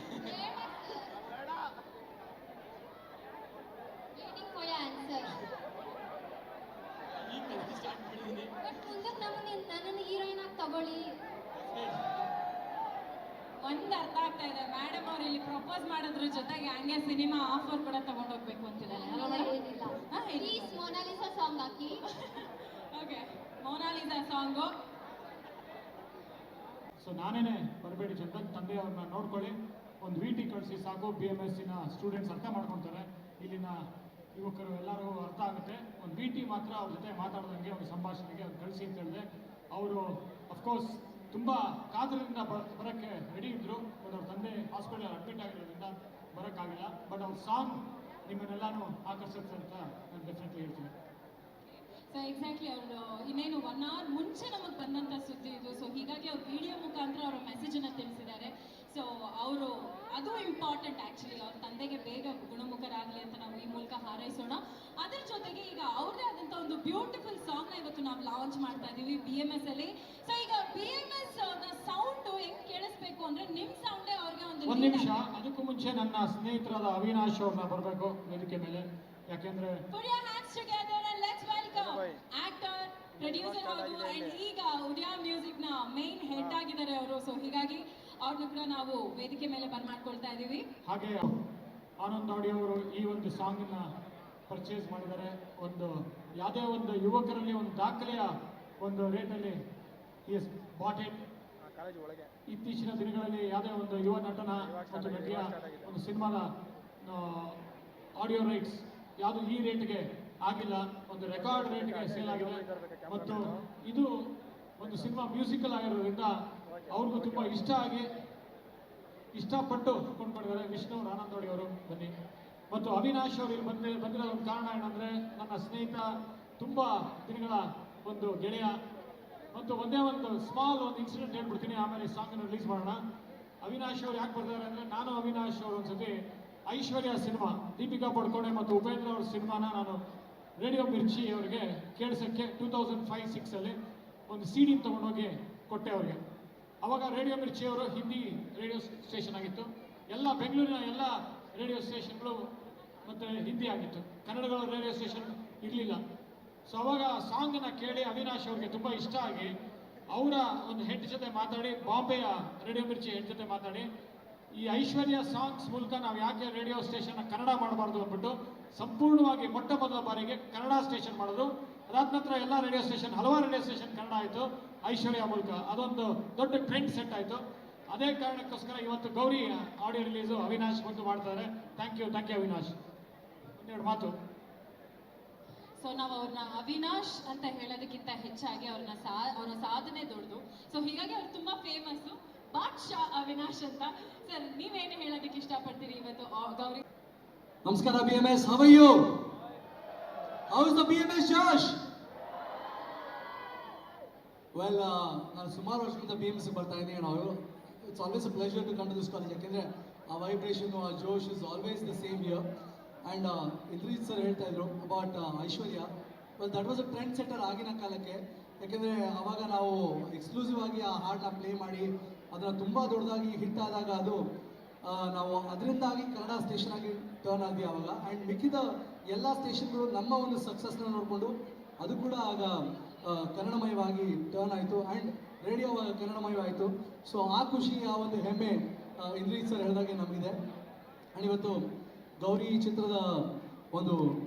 Waiting for your answer. ಈಗ ಕಲಿಕೆ ಸ್ಟಾರ್ಟ್ ಮಾಡಿದ್ದೀನಿ. ಬಟ್ ಮುಂದಕ್ಕೆ ನನ್ನನ್ನು ಹೀರೋಯಿನ್ ಆಗಿ ತಗೊಳ್ಳಿ. ಒಂದ್ ಅರ್ಥ ಆಗ್ತಾ ಇದೆ, ಮೇಡಮ್ ಅವ್ರು ಇಲ್ಲಿ ಪ್ರಪೋಸ್ ಮಾಡೋದ್ರ ಜೊತೆಗೆ ಹಂಗೆ ಸಿನಿಮಾ ಆಫರ್ ಕೂಡ ತಗೊಂಡು ಹೋಗ್ಬೇಕು ಅಂತಿದ್ದಾರೆ ಅಲ್ವಾ ಮೇಡಮ್? ಏನಿಲ್ಲ. ಹಾ, ಪ್ಲೀಸ್ ಮೊನಾಲಿಸಾ ಸಾಂಗ್ ಹಾಕಿ. Okay, Monalisa song. ಸೊ ನಾನೇನೆ ಬರಬೇಡಿ, ಚಂದನ್ ತಂದೆಯವ್ರನ್ನ ನೋಡ್ಕೊಳ್ಳಿ, ಒಂದು VT ಕಳಿಸಿ ಸಾಕು. BMSನ ಸ್ಟೂಡೆಂಟ್ಸ್ ಅರ್ಥ ಮಾಡ್ಕೊತಾರೆ, ಇಲ್ಲಿನ ಯುವಕರು ಎಲ್ಲರಿಗೂ ಅರ್ಥ ಆಗುತ್ತೆ. ಒಂದು VT ಮಾತ್ರ ಅವ್ರ ಜೊತೆ ಮಾತಾಡ್ದಂಗೆ ಒಂದು ಸಂಭಾಷಣೆಗೆ ಅವ್ರು ಕಳಿಸಿ ಅಂತ ಹೇಳಿದೆ. ಅವರು ಅಫ್ಕೋರ್ಸ್ ತುಂಬ ಕಾತರದಿಂದ ಬರೋಕ್ಕೆ ರೆಡಿ ಇದ್ದರು, ಬಟ್ ಅವ್ರ ತಂದೆ ಹಾಸ್ಪಿಟಲ್ ಅಡ್ಮಿಟ್ ಆಗಿರೋದ್ರಿಂದ ಬರೋಕ್ಕಾಗಿಲ್ಲ. ಬಟ್ ಅವ್ರ ಸಾಂಗ್ ನಿಮ್ಮನ್ನೆಲ್ಲಾನು ಆಕರ್ಷಿಸುತ್ತೆ ಅಂತ ನಾನು ಡೆಫಿನೆಟ್ಲಿ ಹೇಳ್ತೀನಿ. ಸೊ ಎಕ್ಸಾಕ್ಟ್ಲಿ ಅವರು ಇನ್ನೇನು 1 hour ಮುಂಚೆ ನಮಗೆ ಬಂದಂಥ ಸುದ್ದಿ ಇದು. ಸೊ ಹೀಗಾಗಿ ಅವ್ರು ವಿಡಿಯೋ ಮುಖಾಂತರ ಅವರ ಮೆಸೇಜನ್ನು ತಿಳಿಸಿದ್ದಾರೆ. ಸೊ ಅವರು ಅದು ಇಂಪಾರ್ಟೆಂಟ್ ಆ್ಯಕ್ಚುಲಿ, ಅವ್ರ ತಂದೆಗೆ ಬೇಗ ಗುಣಮುಖರಾಗಲಿ ಅಂತ ನಾವು ಈ ಮೂಲಕ ಹಾರೈಸೋಣ. ಅದರ ಜೊತೆಗೆ ಈಗ ಅವ್ರದೇ ಆದಂಥ ಒಂದು ಬ್ಯೂಟಿಫುಲ್ ಸಾಂಗ್ನ ಇವತ್ತು ನಾವು ಲಾಂಚ್ ಮಾಡ್ತಾ ಇದ್ದೀವಿ BMS ಅಲ್ಲಿ. ಸೊ ಈಗ BMS ಸೌಂಡು ಹೆಂಗೆ ಕೇಳಿಸ್ಬೇಕು ಅಂದರೆ ನಿಮ್ಮ ಸೌಂಡೇ ಅವ್ರಿಗೆ ಒಂದು ನಿಮಿಷ, ಅದಕ್ಕೂ ಮುಂಚೆ ನನ್ನ ಸ್ನೇಹಿತರಾದ ಅವಿನಾಶ್ ಅವ್ರನ್ನ ಬರಬೇಕು ವೇದಿಕೆ ಮೇಲೆ. ಯಾಕೆಂದ್ರೆ Put your hands together and let's welcome actor, producer ಹಾಗೂ and ಈಗ ಉದಯ ಮ್ಯೂಸಿಕ್ ನ ಮೇನ್ ಹೆಡ್ ಆಗಿದ್ದಾರೆ ಅವರು. ಸೊ ಹೀಗಾಗಿ ಅವ್ರನ್ನ ಕೂಡ ನಾವು ವೇದಿಕೆ ಮೇಲೆ ಬರ್ಮಾಡ್ಕೊಳ್ತಾ ಇದ್ದೀವಿ. ಹಾಗೆ ಆನಂದ್ ಆಡಿಯೋ ಅವರು ಈ ಒಂದು ಸಾಂಗನ್ನ ಪರ್ಚೇಸ್ ಮಾಡಿದ್ದಾರೆ. ಒಂದು ಯಾವುದೇ ಒಂದು ಯುವಕರಲ್ಲಿ ಒಂದು ದಾಖಲೆಯ ಒಂದು ರೇಟಲ್ಲಿ ಈಸ್ ಬಾಟ್ ಇಟ್. ಇತ್ತೀಚಿನ ದಿನಗಳಲ್ಲಿ ಯಾವುದೇ ಒಂದು ಯುವ ನಟನ ಮತ್ತು ನಟಿಯ ಒಂದು ಸಿನಿಮಾದ ಆಡಿಯೋ ರೈಟ್ಸ್ ಯಾವುದು ಈ ರೇಟ್ಗೆ ಆಗಿಲ್ಲ, ಒಂದು ರೆಕಾರ್ಡ್ ರೇಟ್ಗೆ ಸೇಲ್ ಆಗಿದೆ. ಮತ್ತು ಇದು ಒಂದು ಸಿನಿಮಾ ಮ್ಯೂಸಿಕಲ್ ಆಗಿರೋದ್ರಿಂದ ಅವ್ರಿಗೂ ತುಂಬ ಇಷ್ಟಪಟ್ಟು ಕೊಂಡ್ಕೊಂಡಿದ್ದಾರೆ. ವಿಷ್ಣು ಆನಂದೋಡಿ ಅವರು ಬನ್ನಿ. ಮತ್ತು ಅವಿನಾಶ್ ಅವರು ಇಲ್ಲಿ ಬಂದಿರೋ ಒಂದು ಕಾರಣ ಏನಂದರೆ, ನನ್ನ ಸ್ನೇಹಿತ, ತುಂಬ ದಿನಗಳ ಒಂದು ಗೆಳೆಯ. ಮತ್ತು ಒಂದೇ ಒಂದು ಸ್ಮಾಲ್ ಒಂದು ಇನ್ಸಿಡೆಂಟ್ ಹೇಳ್ಬಿಡ್ತೀನಿ, ಆಮೇಲೆ ಈ ಸಾಂಗನ್ನು ರಿಲೀಸ್ ಮಾಡೋಣ. ಅವಿನಾಶ್ ಅವರು ಯಾಕೆ ಬರ್ತಾರೆ ಅಂದರೆ, ನಾನು ಅವಿನಾಶ್ ಅವರು ಒಂದ್ಸತಿ ಐಶ್ವರ್ಯ ಸಿನಿಮಾ, ದೀಪಿಕಾ ಪಡ್ಕೋಣೆ ಮತ್ತು ಉಪೇಂದ್ರ ಅವ್ರ ಸಿನಿಮಾನ ನಾನು ರೇಡಿಯೋ ಮಿರ್ಚಿ ಅವರಿಗೆ ಕೇಳಿಸೋಕ್ಕೆ 2005-06 ಒಂದು CD ತೊಗೊಂಡೋಗಿ ಕೊಟ್ಟೆ ಅವ್ರಿಗೆ. ಅವಾಗ ರೇಡಿಯೋ ಮಿರ್ಚಿ ಅವರು ಹಿಂದಿ ರೇಡಿಯೋ ಸ್ಟೇಷನ್ ಆಗಿತ್ತು. ಎಲ್ಲ ಬೆಂಗಳೂರಿನ ಎಲ್ಲ ರೇಡಿಯೋ ಸ್ಟೇಷನ್ಗಳು ಮತ್ತು ಹಿಂದಿ ಆಗಿತ್ತು, ಕನ್ನಡಗಳ ರೇಡಿಯೋ ಸ್ಟೇಷನ್ ಇರಲಿಲ್ಲ. ಸೊ ಅವಾಗ ಸಾಂಗನ್ನು ಕೇಳಿ ಅವಿನಾಶ್ ಅವ್ರಿಗೆ ತುಂಬ ಇಷ್ಟ ಆಗಿ ಅವರ ಒಂದು ಹೆಡ್ ಜೊತೆ ಮಾತಾಡಿ, ಬಾಂಬೆಯ ರೇಡಿಯೋ ಮಿರ್ಚಿ ಹೆಡ್ ಜೊತೆ ಮಾತಾಡಿ, ಈ ಐಶ್ವರ್ಯ ಸಾಂಗ್ಸ್ ಮೂಲಕ ನಾವು ಯಾಕೆ ರೇಡಿಯೋ ಸ್ಟೇಷನ್ನ ಕನ್ನಡ ಮಾಡಬಾರ್ದು ಅಂದ್ಬಿಟ್ಟು ಸಂಪೂರ್ಣವಾಗಿ ಮೊಟ್ಟ ಮೊದಲ ಬಾರಿಗೆ ಕನ್ನಡ ಸ್ಟೇಷನ್ ಮಾಡಿದ್ರು. ಅದಾದ ನಂತರ ಎಲ್ಲ ರೇಡಿಯೋ ಸ್ಟೇಷನ್, ಹಲವಾರು ರೇಡಿಯೋ ಸ್ಟೇಷನ್ ಕನ್ನಡ ಆಯಿತು ಐಶ್ವರ್ಯ ಮೂಲಕ. ಅದೊಂದು ದೊಡ್ಡ ಟ್ರೆಂಡ್ ಸೆಟ್ ಆಯಿತು. ಅದೇ ಕಾರಣಕ್ಕೋಸ್ಕರ ಇವತ್ತು ಗೌರಿ ಆಡಿಯೋ ರಿಲೀಸು ಅವಿನಾಶ್ ಬಂದು ಮಾಡ್ತಾರೆ. Thank you Avinash. ಒಂದೆರಡು ಮಾತು. ಸೊ ನಾವು ಅವ್ರನ್ನ ಅವಿನಾಶ್ ಅಂತ ಹೇಳೋದಕ್ಕಿಂತ ಹೆಚ್ಚಾಗಿ ಅವರ ಸಾಧನೆ ದೊಡ್ಡದು. ಸೊ ಹೀಗಾಗಿ ಅವ್ರು ತುಂಬಾ ಫೇಮಸ್ಸು, ಬಾದ್ಶಾ ಅವಿನಾಶ್ ಅಂತ. ಸರ್, ನೀವೇನು ಹೇಳೋದಕ್ಕೆ ಇಷ್ಟಪಡ್ತೀರಿ ಇವತ್ತು ಗೌರಿ? ನಮಸ್ಕಾರ BMS, how are you? How is the BMS Josh? Well, ನಾನು ಸುಮಾರು ವರ್ಷದಿಂದ BMS ಬರ್ತಾ ಇದ್ದೀನಿ. It's always a pleasure to come to this college. ಯಾಕೆಂದರೆ ಆ ವೈಬ್ರೇಷನ್, ಆ josh is always the same here. And Indrajit sir ಹೇಳ್ತಾ ಇದ್ರು about Aishwarya. That was a trendsetter ಆಗಿನ ಕಾಲಕ್ಕೆ. ಯಾಕೆಂದರೆ ಆವಾಗ ನಾವು ಎಕ್ಸ್ಕ್ಲೂಸಿವ್ ಆಗಿ ಆ ಹಾಡನ್ನ ಪ್ಲೇ ಮಾಡಿ ಅದನ್ನು ತುಂಬ ದೊಡ್ಡದಾಗಿ ಹಿಟ್ ಆದಾಗ ಅದು ನಾವು ಅದರಿಂದಾಗಿ ಕನ್ನಡ ಸ್ಟೇಷನ್ ಆಗಿ ಟರ್ನ್ ಆದ್ವಿ ಆವಾಗ. ಆ್ಯಂಡ್ ಮಿಕ್ಕಿದ ಎಲ್ಲ ಸ್ಟೇಷನ್ಗಳು ನಮ್ಮ ಒಂದು ಸಕ್ಸಸ್ನ ನೋಡಿಕೊಂಡು ಅದು ಕೂಡ ಆಗ ಕನ್ನಡಮಯವಾಗಿ ಟರ್ನ್ ಆಯಿತು ಆ್ಯಂಡ್ ರೇಡಿಯೋ ಕನ್ನಡಮಯವಾಯಿತು. ಸೊ ಆ ಖುಷಿ, ಆ ಒಂದು ಹೆಮ್ಮೆ ಇಂದ್ರಜಿತ್ ಸರ್ ಹೇಳಿದಾಗೆ ನಮಗಿದೆ. ಆ್ಯಂಡ್ ಇವತ್ತು ಗೌರಿ ಚಿತ್ರದ ಒಂದು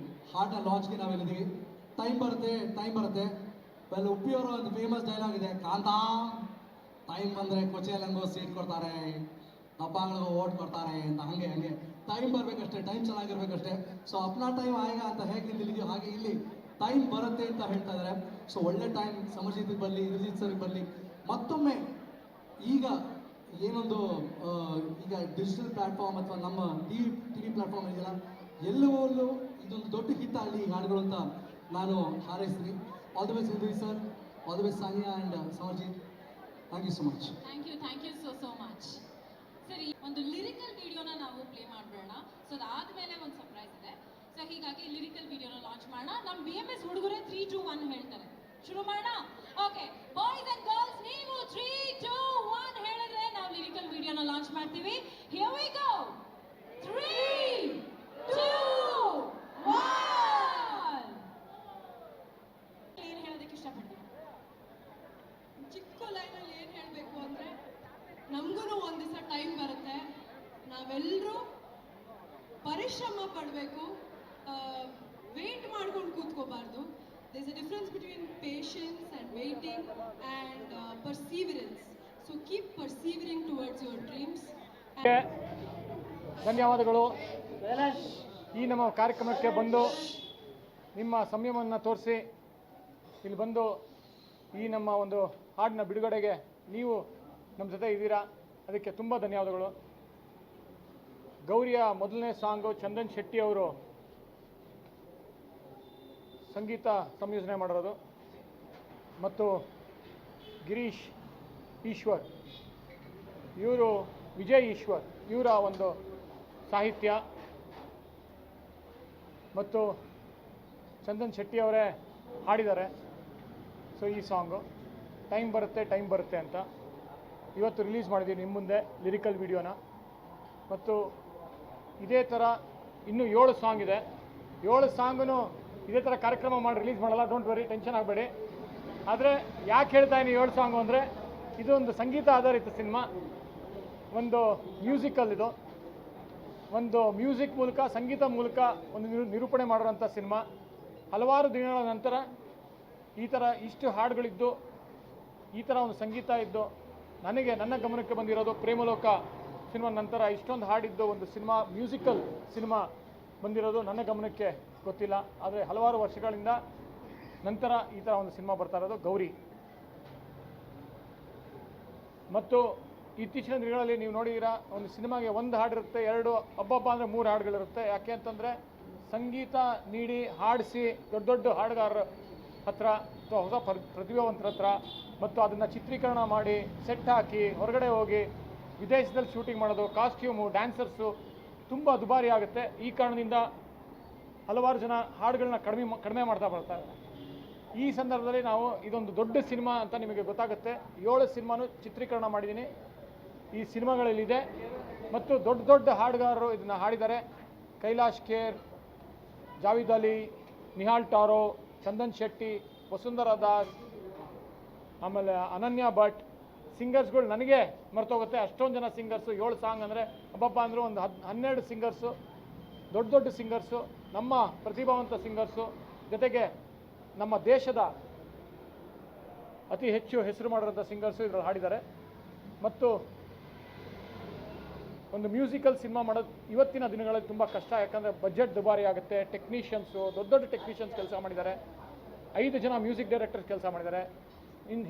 ಹಾಡನ್ನ ಲಾಂಚ್ಗೆ ನಾವೆಲ್ಲಿದ್ದೀವಿ. ಟೈಮ್ ಬರುತ್ತೆ. ವೆಲ್ ಉಪ್ಪಿಯವರ ಒಂದು ಫೇಮಸ್ ಡೈಲಾಗ್ ಇದೆ, ಕಾಂತ ಟೈಮ್ ಬಂದರೆ ಕೊಚ್ಚೆಯಲ್ಲಂಗೋ ಸೀಟ್ ಕೊಡ್ತಾರೆ, ಹಬ್ಬಗಳಿಗೂ ಓಟ್ ಕೊಡ್ತಾರೆ ಅಂತ. ಹಂಗೆ ಟೈಮ್ ಬರಬೇಕಷ್ಟೇ, ಟೈಮ್ ಚೆನ್ನಾಗಿರ್ಬೇಕಷ್ಟೇ. ಸೊ ಅಪ್ನಾ ಟೈಮ್ ಆಗ ಅಂತ ಹೇಗೆ ನಿಲ್ಲಿದೆಯೋ ಹಾಗೆ ಇಲ್ಲಿ ಟೈಮ್ ಬರುತ್ತೆ ಅಂತ ಹೇಳ್ತಾ ಇದ್ದಾರೆ. ಸೊ ಒಳ್ಳೆ ಟೈಮ್ ಸಮರ್ಜಿತ್ಗೆ ಬರಲಿ, ಇಂದ್ರಜಿತ್ ಸರ್ಗೆ ಬರಲಿ. ಮತ್ತೊಮ್ಮೆ ಈಗ ಏನೊಂದು ಈಗ ಡಿಜಿಟಲ್ ಪ್ಲ್ಯಾಟ್ಫಾರ್ಮ್ ಅಥವಾ ನಮ್ಮ ಟಿ ವಿ ಪ್ಲ್ಯಾಟ್ಫಾರ್ಮ್ ಇದೆಯಲ್ಲ, ಎಲ್ಲವಲ್ಲೂ ಇದೊಂದು ದೊಡ್ಡ ಹಿಟ್ ಆಗಲಿ ಈ ಹಾಡುಗಳು ಅಂತ ನಾನು ಹಾರೈಸ್ತೀನಿ. All the best Indrajit sir, all the best Sania and Samarjit. Thank you so much. Thank you so much. ಸರಿ, ಒಂದು ಲಿರಿಕಲ್ ವಿಡಿಯೋನ ನಾವು ಪ್ಲೇ ಮಾಡಬೇಡ. ಸೊ ಅದಾದ್ಮೇಲೆ ಒಂದು ಸರ್ಪ್ರೈಸ್ ಇದೆ. ಸೊ ಹೀಗಾಗಿ ಲಿರಿಕಲ್ ವಿಡಿಯೋನ ಲಾಂಚ್ ಮಾಡೋಣ. ನಮ್ಮ BMS ಹುಡುಗರೇ 3, 2, 1 ಹೇಳ್ತಾರೆ. ಶುರು ಮಾಡೋಣ. ಓಕೆ ಬಾಯ್ಸ್ ಅಂಡ್ ಗರ್ಲ್ಸ್, ನೀವು 3, 2, 1 ಹೇಳಿದ್ರೆ ನಾವು ಲಿರಿಕಲ್ ವಿಡಿಯೋನ ಲಾಂಚ್ ಮಾಡ್ತೀವಿ. ಹಿಯರ್ ವಿ ಗೋ. 3, 2, 1. ಏನು ಹೇಳೋದಕ್ಕೆ ಇಷ್ಟಪಡ್ತೀವಿ? ಚಿಕ್ಕ ಲೈನಲ್ಲಿ ಏನು ಹೇಳಬೇಕು ಅಂದರೆ, ನಮಗೂ ಒಂದು ದಿವಸ ಟೈಮ್ ಬರುತ್ತೆ, ನಾವೆಲ್ಲರೂ ಪರಿಶ್ರಮ ಪಡಬೇಕು, ವೇಟ್ ಮಾಡ್ಕೊಂಡು ಕೂತ್ಕೋಬಾರ್ದು. There is a difference between patience and waiting and perseverance. So keep persevering towards your dreams. ಧನ್ಯವಾದಗಳು. ಈ ನಮ್ಮ ಕಾರ್ಯಕ್ರಮಕ್ಕೆ ಬಂದು ನಿಮ್ಮ ಸಂಯಮವನ್ನು ತೋರಿಸಿ ಇಲ್ಲಿ ಬಂದು ಈ ನಮ್ಮ ಒಂದು ಹಾಡಿನ ಬಿಡುಗಡೆಗೆ ನೀವು ನಮ್ಮ ಜೊತೆ ಇದ್ದೀರಾ, ಅದಕ್ಕೆ ತುಂಬ ಧನ್ಯವಾದಗಳು. ಗೌರಿಯ ಮೊದಲನೇ ಸಾಂಗು ಚಂದನ್ ಶೆಟ್ಟಿ ಅವರು ಸಂಗೀತ ಸಂಯೋಜನೆ ಮಾಡಿರೋದು ಮತ್ತು ಗಿರೀಶ್ ಈಶ್ವರ್ ಇವರು, ವಿಜಯ್ ಈಶ್ವರ್ ಇವರ ಒಂದು ಸಾಹಿತ್ಯ ಮತ್ತು ಚಂದನ್ ಶೆಟ್ಟಿ ಅವರೇ ಹಾಡಿದ್ದಾರೆ. ಸೊ ಈ ಸಾಂಗು ಟೈಮ್ ಬರುತ್ತೆ ಅಂತ ಇವತ್ತು ರಿಲೀಸ್ ಮಾಡಿದ್ದೀವಿ ನಿಮ್ಮ ಮುಂದೆ ಲಿರಿಕಲ್ ವಿಡಿಯೋನ. ಮತ್ತು ಇದೇ ಥರ ಇನ್ನೂ 7 ಸಾಂಗ್ ಇದೆ. 7 ಸಾಂಗನ್ನು ಇದೇ ಥರ ಕಾರ್ಯಕ್ರಮ ಮಾಡಿ ರಿಲೀಸ್ ಮಾಡಲ್ಲ, ಡೋಂಟ್ ವರಿ, ಟೆನ್ಷನ್ ಆಗಬೇಡಿ. ಆದರೆ ಯಾಕೆ ಹೇಳ್ತಾ ಇದ್ದೀನಿ 7 ಸಾಂಗು ಅಂದರೆ, ಇದು ಒಂದು ಸಂಗೀತ ಆಧಾರಿತ ಸಿನಿಮಾ, ಒಂದು ಮ್ಯೂಸಿಕಲ್. ಇದು ಒಂದು ಮ್ಯೂಸಿಕ್ ಮೂಲಕ, ಸಂಗೀತ ಮೂಲಕ ಒಂದು ನಿರೂಪಣೆ ಮಾಡಿರೋಂಥ ಸಿನಿಮಾ. ಹಲವಾರು ದಿನಗಳ ನಂತರ ಈ ಥರ ಇಷ್ಟು ಹಾಡುಗಳಿದ್ದು, ಈ ಥರ ಒಂದು ಸಂಗೀತ ಇದ್ದು ನನ್ನ ಗಮನಕ್ಕೆ ಬಂದಿರೋದು ಪ್ರೇಮಲೋಕ ಸಿನಿಮಾ ನಂತರ ಇಷ್ಟೊಂದು ಹಾಡಿದ್ದು ಒಂದು ಸಿನಿಮಾ, ಮ್ಯೂಸಿಕಲ್ ಸಿನಿಮಾ ಬಂದಿರೋದು ನನ್ನ ಗಮನಕ್ಕೆ ಗೊತ್ತಿಲ್ಲ. ಆದರೆ ಹಲವಾರು ವರ್ಷಗಳಿಂದ ನಂತರ ಈ ಥರ ಒಂದು ಸಿನಿಮಾ ಬರ್ತಾ ಇರೋದು ಗೌರಿ. ಮತ್ತು ಇತ್ತೀಚಿನ ದಿನಗಳಲ್ಲಿ ನೀವು ನೋಡಿದ್ದೀರಾ, ಒಂದು ಸಿನಿಮಾಗೆ 1 ಹಾಡಿರುತ್ತೆ, 2 ಹಬ್ಬ ಅಂದರೆ 3 ಹಾಡುಗಳಿರುತ್ತೆ. ಯಾಕೆ ಅಂತಂದರೆ ಸಂಗೀತ ನೀಡಿ ಹಾಡಿಸಿ ದೊಡ್ಡ ಹಾಡುಗಾರರ ಹತ್ರ ಅಥವಾ ಹೊಸ ಪ್ರತಿಭಾವಂತರ ಹತ್ರ, ಮತ್ತು ಅದನ್ನು ಚಿತ್ರೀಕರಣ ಮಾಡಿ ಸೆಟ್ ಹಾಕಿ ಹೊರಗಡೆ ಹೋಗಿ ವಿದೇಶದಲ್ಲಿ ಶೂಟಿಂಗ್ ಮಾಡೋದು, ಕಾಸ್ಟ್ಯೂಮು, ಡ್ಯಾನ್ಸರ್ಸು ತುಂಬ ದುಬಾರಿ ಆಗುತ್ತೆ. ಈ ಕಾರಣದಿಂದ ಹಲವಾರು ಜನ ಹಾಡುಗಳನ್ನ ಕಡಿಮೆ ಮಾಡ್ತಾ ಬರ್ತಾರೆ. ಈ ಸಂದರ್ಭದಲ್ಲಿ ನಾವು ಇದೊಂದು ದೊಡ್ಡ ಸಿನಿಮಾ ಅಂತ ನಿಮಗೆ ಗೊತ್ತಾಗುತ್ತೆ. 7 ಸಿನಿಮಾನು ಚಿತ್ರೀಕರಣ ಮಾಡಿದ್ದೀನಿ, ಈ ಸಿನಿಮಾಗಳಲ್ಲಿದೆ. ಮತ್ತು ದೊಡ್ಡ ಹಾಡುಗಾರರು ಇದನ್ನು ಹಾಡಿದ್ದಾರೆ. ಕೈಲಾಶ್ ಖೇರ್, ಜಾವೇದ್ ಅಲಿ, ನಿಹಾಲ್ ಟಾರೋ, ಚಂದನ್ ಶೆಟ್ಟಿ, ವಸುಂಧರಾ ದಾಸ್, ಆಮೇಲೆ ಅನನ್ಯ ಭಟ್. ಸಿಂಗರ್ಸ್ಗಳು ನನಗೆ ಮರ್ತೋಗುತ್ತೆ, ಅಷ್ಟೊಂದು ಜನ ಸಿಂಗರ್ಸು. 7 ಸಾಂಗ್ ಅಂದರೆ ಹಬ್ಬ ಅಂದರೂ ಒಂದು 12 ಸಿಂಗರ್ಸು, ದೊಡ್ಡ ಸಿಂಗರ್ಸು, ನಮ್ಮ ಪ್ರತಿಭಾವಂತ ಸಿಂಗರ್ಸು, ಜೊತೆಗೆ ನಮ್ಮ ದೇಶದ ಅತಿ ಹೆಚ್ಚು ಹೆಸರು ಮಾಡಿರೋಂಥ ಸಿಂಗರ್ಸು ಇದರಲ್ಲಿ ಹಾಡಿದ್ದಾರೆ. ಮತ್ತು ಒಂದು ಮ್ಯೂಸಿಕಲ್ ಸಿನಿಮಾ ಮಾಡೋದು ಇವತ್ತಿನ ದಿನಗಳಲ್ಲಿ ತುಂಬ ಕಷ್ಟ, ಯಾಕಂದರೆ ಬಜೆಟ್ ದುಬಾರಿ ಆಗುತ್ತೆ. ಟೆಕ್ನಿಷಿಯನ್ಸು, ದೊಡ್ಡ ಟೆಕ್ನಿಷಿಯನ್ಸ್ ಕೆಲಸ ಮಾಡಿದ್ದಾರೆ. 5 ಜನ ಮ್ಯೂಸಿಕ್ ಡೈರೆಕ್ಟರ್ಸ್ ಕೆಲಸ ಮಾಡಿದ್ದಾರೆ.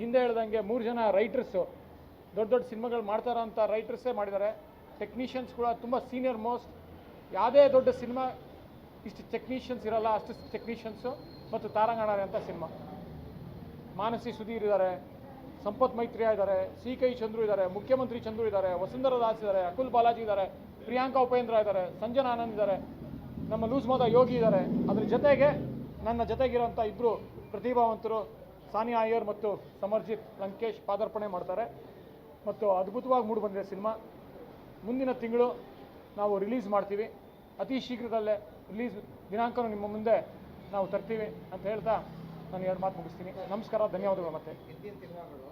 ಹಿಂದೆ ಹೇಳ್ದಂಗೆ 3 ಜನ ರೈಟರ್ಸು, ದೊಡ್ಡ ಸಿನಿಮಾಗಳು ಮಾಡ್ತಾ ಇರೋಂಥ ರೈಟರ್ಸೇ ಮಾಡಿದ್ದಾರೆ. ಟೆಕ್ನಿಷಿಯನ್ಸ್ ಕೂಡ ತುಂಬ ಸೀನಿಯರ್ ಮೋಸ್ಟ್. ಯಾವುದೇ ದೊಡ್ಡ ಸಿನಿಮಾ ಇಷ್ಟು ಟೆಕ್ನಿಷಿಯನ್ಸ್ ಇರಲ್ಲ, ಅಷ್ಟು ಟೆಕ್ನಿಷಿಯನ್ಸು. ಮತ್ತು ತಾರಂಗಾಣ ಅಂತ ಸಿನಿಮಾ, ಮಾನಸಿ ಸುಧೀರ್ ಇದ್ದಾರೆ, ಸಂಪತ್ ಮೈತ್ರಿಯಾ ಇದ್ದಾರೆ, ಸಿ.ಕೈ ಚಂದ್ರು ಇದ್ದಾರೆ, ಮುಖ್ಯಮಂತ್ರಿ ಚಂದ್ರು ಇದ್ದಾರೆ, ವಸುಂಧರಾ ದಾಸ್ ಇದ್ದಾರೆ, ಅಕುಲ್ ಬಾಲಾಜಿ ಇದ್ದಾರೆ, ಪ್ರಿಯಾಂಕಾ ಉಪೇಂದ್ರ ಇದ್ದಾರೆ, ಸಂಜನಾ ಆನಂದ್ ಇದ್ದಾರೆ, ನಮ್ಮ ಲೂಸ್ ಮೋದ ಯೋಗಿ ಇದ್ದಾರೆ. ಅದ್ರ ಜೊತೆಗೆ ನನ್ನ ಜೊತೆಗಿರೋಂಥ ಇಬ್ಬರು ಪ್ರತಿಭಾವಂತರು ಸಾನಿಯಾ ಅಯ್ಯರ್ ಮತ್ತು ಸಮರ್ಜಿತ್ ಲಂಕೇಶ್ ಪಾದಾರ್ಪಣೆ ಮಾಡ್ತಾರೆ ಮತ್ತು ಅದ್ಭುತವಾಗಿ ಮೂಡಿ ಬಂದಿದೆ ಸಿನಿಮಾ. ಮುಂದಿನ ತಿಂಗಳು ನಾವು ರಿಲೀಸ್ ಮಾಡ್ತೀವಿ, ಅತಿ ಶೀಘ್ರದಲ್ಲೇ ರಿಲೀಸ್ ದಿನಾಂಕನೂ ನಿಮ್ಮ ಮುಂದೆ ನಾವು ತರ್ತೀವಿ ಅಂತ ಹೇಳ್ತಾ ನಾನು 2 ಮಾತು ಮುಗಿಸ್ತೀನಿ. ನಮಸ್ಕಾರ, ಧನ್ಯವಾದಗಳು. ಮತ್ತೆ ಹಿಂದಿನ ಸಿನಿಮಾಗಳು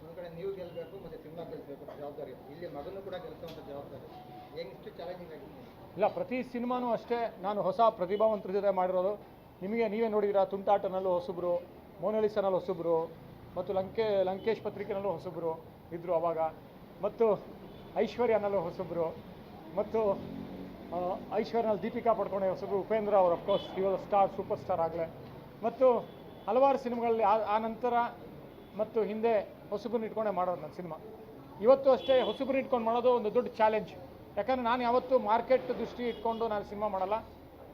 ಒಂದು ಕಡೆ ನೀವು ಗೆಲ್ಲಬೇಕು ಮತ್ತು ಸಿನಿಮಾ ಗೆಲ್ಲಿಸಬೇಕು ಜವಾಬ್ದಾರಿ, ಇಲ್ಲಿ ಮಗನೂ ಕೂಡ ಗೆಲ್ಲಿಸುವಂಥ ಜವಾಬ್ದಾರಿ, ಹೆಂಗಿಷ್ಟು ಚಾಲೆಂಜಿಂಗ್ ಆಗಿದೆ? ಇಲ್ಲ, ಪ್ರತಿ ಸಿನಿಮಾನೂ ಅಷ್ಟೇ ನಾನು ಹೊಸ ಪ್ರತಿಭಾವಂತರ ಜೊತೆ ಮಾಡಿರೋದು. ನೀವೇ ನೋಡಿದ್ದೀರಾ, ತುಂಟಾಟನಲ್ಲೂ ಹೊಸಬ್ರು, ಮೋನಾಲಿಸಾನಲ್ಲೂ ಹೊಸಬ್ರು, ಮತ್ತು ಲಂಕೇಶ್ ಪತ್ರಿಕೆನಲ್ಲೂ ಹೊಸಬ್ರು ಇದ್ದರು ಅವಾಗ, ಮತ್ತು ಐಶ್ವರ್ಯನಲ್ಲೂ ಹೊಸಬ್ರು, ಮತ್ತು ಐಶ್ವರ್ಯನಲ್ಲಿ ದೀಪಿಕಾ ಪಡ್ಕೊಂಡೆ ಹೊಸಬ್ರು, ಉಪೇಂದ್ರ ಅವರು ಅಫ್ಕೋರ್ಸ್ ಇವಾಗ ಸೂಪರ್ ಸ್ಟಾರ್ ಆಗಲೇ, ಮತ್ತು ಹಲವಾರು ಸಿನಿಮಾಗಳಲ್ಲಿ ಆ ನಂತರ ಮತ್ತು ಹಿಂದೆ ಹೊಸಬ್ರನ್ನ ಇಟ್ಕೊಂಡೆ ಮಾಡೋದು ನನ್ನ ಸಿನಿಮಾ. ಇವತ್ತು ಅಷ್ಟೇ ಹೊಸಬ್ರನ್ನ ಇಟ್ಕೊಂಡು ಮಾಡೋದು ಒಂದು ದೊಡ್ಡ ಚಾಲೆಂಜ್. ಯಾಕಂದರೆ ನಾನು ಯಾವತ್ತೂ ಮಾರ್ಕೆಟ್ ದೃಷ್ಟಿ ಇಟ್ಕೊಂಡು ನಾನು ಸಿನಿಮಾ ಮಾಡಲ್ಲ,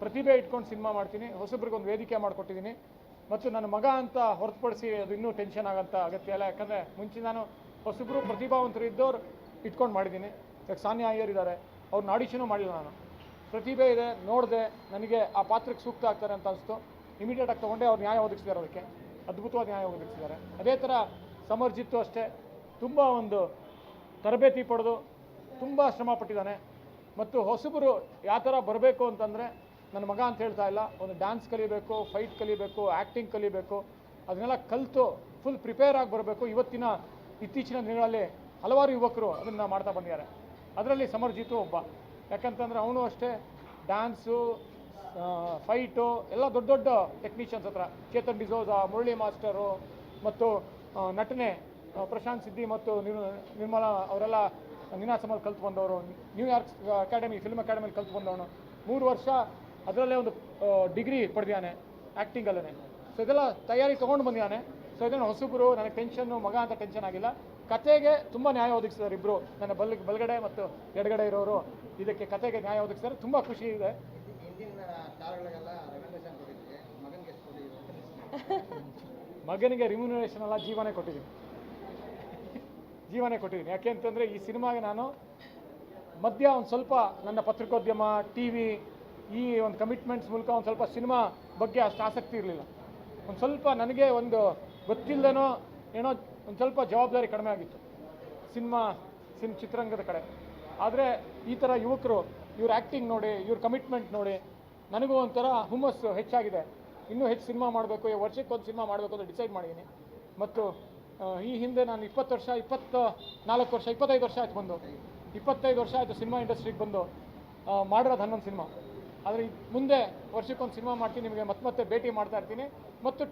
ಪ್ರತಿಭೆ ಇಟ್ಕೊಂಡು ಸಿನಿಮಾ ಮಾಡ್ತೀನಿ. ಹೊಸಬ್ರಿಗೊಂದು ವೇದಿಕೆ ಮಾಡಿಕೊಟ್ಟಿದ್ದೀನಿ. ಮತ್ತು ನನ್ನ ಮಗ ಅಂತ ಹೊರತುಪಡಿಸಿ ಅದು ಇನ್ನೂ ಟೆನ್ಷನ್ ಆಗೋಂಥ ಅಗತ್ಯ ಇಲ್ಲ. ಯಾಕಂದರೆ ಮುಂಚೆ ನಾನು ಹೊಸಬ್ರು ಪ್ರತಿಭಾವಂತರು ಇದ್ದವ್ರು ಇಟ್ಕೊಂಡು ಮಾಡಿದ್ದೀನಿ. ಈಗ ಸಾನಿಯಾ ಅಯ್ಯರ್ ಇದ್ದಾರೆ, ಅವ್ರನ್ನ ಆಡಿಷನೂ ಮಾಡಿಲ್ಲ ನಾನು. ಪ್ರತಿಭೆ ಇದೆ, ನೋಡಿದೆ, ನನಗೆ ಆ ಪಾತ್ರಕ್ಕೆ ಸೂಕ್ತ ಆಗ್ತಾರೆ ಅಂತ ಅನಿಸ್ತು. ಇಮಿಡಿಯೇಟಾಗಿ ತೊಗೊಂಡೆ, ಅವ್ರು ನ್ಯಾಯ ಒದಗಿಸಿದ್ದಾರೆ, ಅದಕ್ಕೆ ಅದ್ಭುತವಾದ ನ್ಯಾಯ ಒದಗಿಸಿದ್ದಾರೆ. ಅದೇ ಥರ ಸಮರ್ಜಿತ್ತು ಅಷ್ಟೇ, ತುಂಬ ಒಂದು ತರಬೇತಿ ಪಡೆದು ತುಂಬ ಶ್ರಮ ಪಟ್ಟಿದ್ದಾನೆ. ಮತ್ತು ಹೊಸಬರು ಯಾವ ಥರ ಬರಬೇಕು ಅಂತಂದರೆ, ನನ್ನ ಮಗ ಅಂತ ಹೇಳ್ತಾ ಇಲ್ಲ, ಒಂದು ಡ್ಯಾನ್ಸ್ ಕಲಿಬೇಕು, ಫೈಟ್ ಕಲಿಬೇಕು, ಆ್ಯಕ್ಟಿಂಗ್ ಕಲಿಬೇಕು, ಅದನ್ನೆಲ್ಲ ಕಲಿತು ಫುಲ್ ಪ್ರಿಪೇರ್ ಆಗಿ ಬರಬೇಕು. ಇತ್ತೀಚಿನ ದಿನಗಳಲ್ಲಿ ಹಲವಾರು ಯುವಕರು ಅದನ್ನು ಮಾಡ್ತಾ ಬಂದಿದ್ದಾರೆ. ಅದರಲ್ಲಿ ಸಮರ್ಜಿತು ಒಬ್ಬ. ಯಾಕಂತಂದರೆ ಅವನು ಅಷ್ಟೇ ಡ್ಯಾನ್ಸು, ಫೈಟು ಎಲ್ಲ ದೊಡ್ಡ ದೊಡ್ಡ ಟೆಕ್ನಿಷಿಯನ್ಸ್ ಹತ್ರ, ಚೇತನ್ ಡಿಸೋಜಾ, ಮುರಳಿ ಮಾಸ್ಟರು, ಮತ್ತು ನಟನೆ ಪ್ರಶಾಂತ್ ಸಿದ್ದಿ ಮತ್ತು ನಿರ್ಮಲಾ ಅವರೆಲ್ಲ ನಿನಾಸಮಲ್ಲಿ ಕಲ್ತು ಬಂದವರು, ನ್ಯೂಯಾರ್ಕ್ ಫಿಲ್ಮ್ ಅಕಾಡೆಮಿಲಿ ಕಲ್ತು ಬಂದವನು. 3 ವರ್ಷ ಅದರಲ್ಲೇ ಒಂದು ಡಿಗ್ರಿ ಪಡೆದಿದ್ದಾನೆ ಆ್ಯಕ್ಟಿಂಗಲ್ಲೇ. ಸೊ ಇದೆಲ್ಲ ತಯಾರಿ ತೊಗೊಂಡು ಬಂದಿದ್ದಾನೆ. ಸೊ ಇದನ್ನು ಹೊಸಬರು, ನನಗೆ ಟೆನ್ಷನ್ನು, ಮಗ ಅಂತ ಟೆನ್ಷನ್ ಆಗಿಲ್ಲ. ಕತೆಗೆ ತುಂಬ ನ್ಯಾಯ ಒದಗಿಸಿದ್ದಾರೆ ಇಬ್ಬರು, ನನ್ನ ಬಲಗಡೆ ಮತ್ತು ಎಡಗಡೆ ಇರೋರು. ಇದಕ್ಕೆ ಕತೆಗೆ ನ್ಯಾಯ ಒದಗಿಸಿದ್ದಾರೆ, ತುಂಬ ಖುಷಿ ಇದೆ. ಹಿಂದಿನ ಸ್ಟಾರ್ಗಳಿಗೆಲ್ಲ ರೆಕಮೆಂಡೇಶನ್ ಕೊಟ್ಟಿದ್ದೆ, ಮಗನಿಗೆ ಎಷ್ಟು ಕೊಟ್ಟಿದ್ದೀವಿ? ಮಗನಿಗೆ ರಿಮ್ಯುನರೇಷನ್ ಅಲ್ಲ, ಜೀವನೇ ಕೊಟ್ಟಿದ್ದೀನಿ. ಯಾಕೆ ಅಂತಂದರೆ ಈ ಸಿನಿಮಾಗೆ ನಾನು ಮಧ್ಯ ಒಂದು ಸ್ವಲ್ಪ ನನ್ನ ಪತ್ರಿಕೋದ್ಯಮ, TV ಈ ಒಂದು ಕಮಿಟ್ಮೆಂಟ್ಸ್ ಮೂಲಕ ಒಂದು ಸ್ವಲ್ಪ ಸಿನಿಮಾ ಬಗ್ಗೆ ಅಷ್ಟು ಆಸಕ್ತಿ ಇರಲಿಲ್ಲ. ಒಂದು ಸ್ವಲ್ಪ ನನಗೆ ಒಂದು ಗೊತ್ತಿಲ್ಲದೇನೋ ಏನೋ ಒಂದು ಸ್ವಲ್ಪ ಜವಾಬ್ದಾರಿ ಕಡಿಮೆ ಆಗಿತ್ತು ಚಿತ್ರರಂಗದ ಕಡೆ. ಆದರೆ ಈ ಥರ ಯುವಕರು, ಇವ್ರ ಆ್ಯಕ್ಟಿಂಗ್ ನೋಡಿ, ಇವ್ರ ಕಮಿಟ್ಮೆಂಟ್ ನೋಡಿ ನನಗೂ ಒಂಥರ ಹುಮ್ಮಸ್ಸು ಹೆಚ್ಚಾಗಿದೆ. ಇನ್ನೂ ಹೆಚ್ಚು ಸಿನಿಮಾ ಮಾಡಬೇಕು, ವರ್ಷಕ್ಕೊಂದು ಸಿನಿಮಾ ಮಾಡಬೇಕು ಅಂತ ಡಿಸೈಡ್ ಮಾಡಿದ್ದೀನಿ. ಮತ್ತು ಈ ಹಿಂದೆ ನಾನು 25 ವರ್ಷ ಆಯ್ತು ಬಂದು, 25 ವರ್ಷ ಆಯಿತು ಸಿನಿಮಾ ಇಂಡಸ್ಟ್ರಿಗೆ ಬಂದು, ಮಾಡಿರೋದು 11 ಸಿನಿಮಾ. ಆದರೆ ಮುಂದೆ ವರ್ಷಕ್ಕೊಂದು ಸಿನಿಮಾ ಮಾಡ್ತೀನಿ, ನಿಮಗೆ ಮತ್ತೆ ಭೇಟಿ ಮಾಡ್ತಾ ಇರ್ತೀನಿ. ಮತ್ತು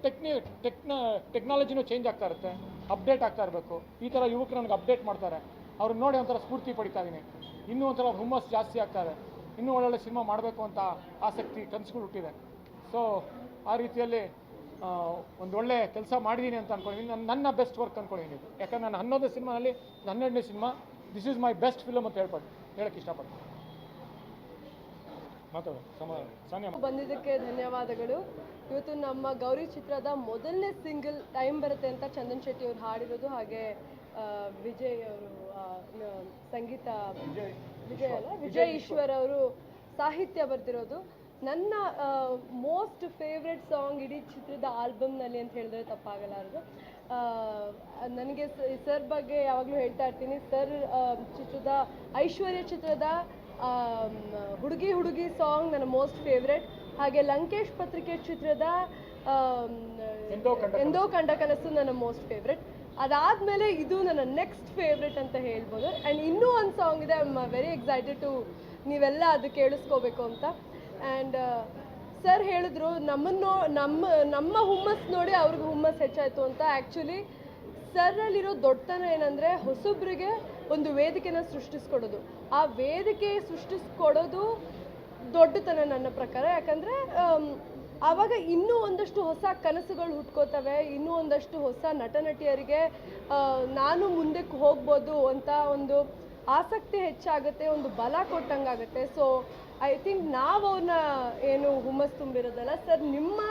ಟೆಕ್ನಾಲಜಿನೂ ಚೇಂಜ್ ಆಗ್ತಾ ಇರುತ್ತೆ, ಅಪ್ಡೇಟ್ ಆಗ್ತಾ ಇರಬೇಕು. ಈ ಥರ ಯುವಕರು ನನಗೆ ಅಪ್ಡೇಟ್ ಮಾಡ್ತಾರೆ, ಅವ್ರನ್ನ ನೋಡಿ ಒಂಥರ ಸ್ಫೂರ್ತಿ ಪಡಿತಾ ಇದ್ದೀನಿ. ಇನ್ನೂ ಒಂಥರ ಹುಮ್ಮಸ್ ಜಾಸ್ತಿ ಆಗ್ತಾ ಇದೆ, ಇನ್ನೂ ಒಳ್ಳೊಳ್ಳೆ ಸಿನಿಮಾ ಮಾಡಬೇಕು ಅಂತ ಆಸಕ್ತಿ, ಕನಸುಗಳು ಹುಟ್ಟಿದೆ. ಸೊ ಆ ರೀತಿಯಲ್ಲಿ ಒಂದು ಒಳ್ಳೆ ಕೆಲಸ ಮಾಡಿದ್ದೀನಿ ಅಂತ ಅಂದ್ಕೊಂಡಿದ್ದೀನಿ. ನನ್ನ ಬೆಸ್ಟ್ ವರ್ಕ್ ಅಂದ್ಕೊಂಡಿದ್ದೀನಿ. ಯಾಕಂದರೆ ನಾನು 11ನೇ ಸಿನಿಮಾನಲ್ಲಿ 12ನೇ cinema, this is my best film ಅಂತ ಹೇಳಕ್ಕೆ ಇಷ್ಟಪಡ್ತೀನಿ. ಬಂದಿದ್ದಕ್ಕೆ ಧನ್ಯವಾದಗಳು. ಇವತ್ತು ನಮ್ಮ ಗೌರಿ ಚಿತ್ರದ ಮೊದಲನೇ ಸಿಂಗಲ್ ಟೈಮ್ ಬರುತ್ತೆ ಅಂತ ಚಂದನ್ ಶೆಟ್ಟಿ ಅವರು ಹಾಡಿರೋದು, ಹಾಗೆ ವಿಜಯ್ ಅವರು ಸಂಗೀತ, ವಿಜಯ್ ಈಶ್ವರ್ ಅವರು ಸಾಹಿತ್ಯ ಬರ್ತಿರೋದು. ನನ್ನ ಮೋಸ್ಟ್ ಫೇವ್ರೆಟ್ ಸಾಂಗ್ ಇಡೀ ಚಿತ್ರದ ಆಲ್ಬಮ್ನಲ್ಲಿ ಅಂತ ಹೇಳಿದ್ರೆ ತಪ್ಪಾಗಲಾರದು. ನನಗೆ ಸರ್ ಬಗ್ಗೆ ಯಾವಾಗಲೂ ಹೇಳ್ತಾ ಇರ್ತೀನಿ. ಸರ್ ಚಿತ್ರದ ಐಶ್ವರ್ಯ ಚಿತ್ರದ ಹುಡುಗಿ ಸಾಂಗ್ ನನ್ನ ಮೋಸ್ಟ್ ಫೇವ್ರೆಟ್. ಹಾಗೆ ಲಂಕೇಶ್ ಪತ್ರಿಕೆ ಚಿತ್ರದ ಎಂದೋ ಕಂಡ ಕನಸು ನನ್ನ ಮೋಸ್ಟ್ ಫೇವ್ರೆಟ್. ಅದಾದಮೇಲೆ ಇದು ನನ್ನ ನೆಕ್ಸ್ಟ್ ಫೇವ್ರೆಟ್ ಅಂತ ಹೇಳ್ಬೋದು. ಆ್ಯಂಡ್ ಇನ್ನೂ ಒಂದು ಸಾಂಗ್ ಇದೆ, I am very excited to ನೀವೆಲ್ಲ ಅದು ಕೇಳಿಸ್ಕೋಬೇಕು ಅಂತ. ಆ್ಯಂಡ್ ಸರ್ ಹೇಳಿದ್ರು ನಮ್ಮ ಹುಮ್ಮಸ್ ನೋಡಿ ಅವ್ರಿಗೆ ಹುಮ್ಮಸ್ ಹೆಚ್ಚಾಯಿತು ಅಂತ. ಆ್ಯಕ್ಚುಲಿ ಸರ್ರಲ್ಲಿರೋ ದೊಡ್ಡತನ ಏನಂದರೆ ಹೊಸಬ್ರಿಗೆ ಒಂದು ವೇದಿಕೆನ ಸೃಷ್ಟಿಸ್ಕೊಡೋದು. ಆ ವೇದಿಕೆ ಸೃಷ್ಟಿಸ್ಕೊಡೋದು ದೊಡ್ಡತನ ನನ್ನ ಪ್ರಕಾರ. ಯಾಕಂದರೆ ಆವಾಗ ಇನ್ನೂ ಒಂದಷ್ಟು ಹೊಸ ಕನಸುಗಳು ಹುಟ್ಕೋತವೆ, ಇನ್ನೂ ಒಂದಷ್ಟು ಹೊಸ ನಟನಟಿಯರಿಗೆ ನಾನು ಮುಂದಕ್ಕೆ ಹೋಗ್ಬೋದು ಅಂತ ಒಂದು ಆಸಕ್ತಿ ಹೆಚ್ಚಾಗುತ್ತೆ, ಒಂದು ಬಲ ಕೊಟ್ಟಂಗಾಗುತ್ತೆ. ಸೊ ಐ ಥಿಂಕ್ ನಾವು ಅವ್ರನ್ನ ಏನು ಹುಮ್ಮಸ್ ತುಂಬಿರೋದಲ್ಲ, ಸರ್ ನಿಮ್ಮ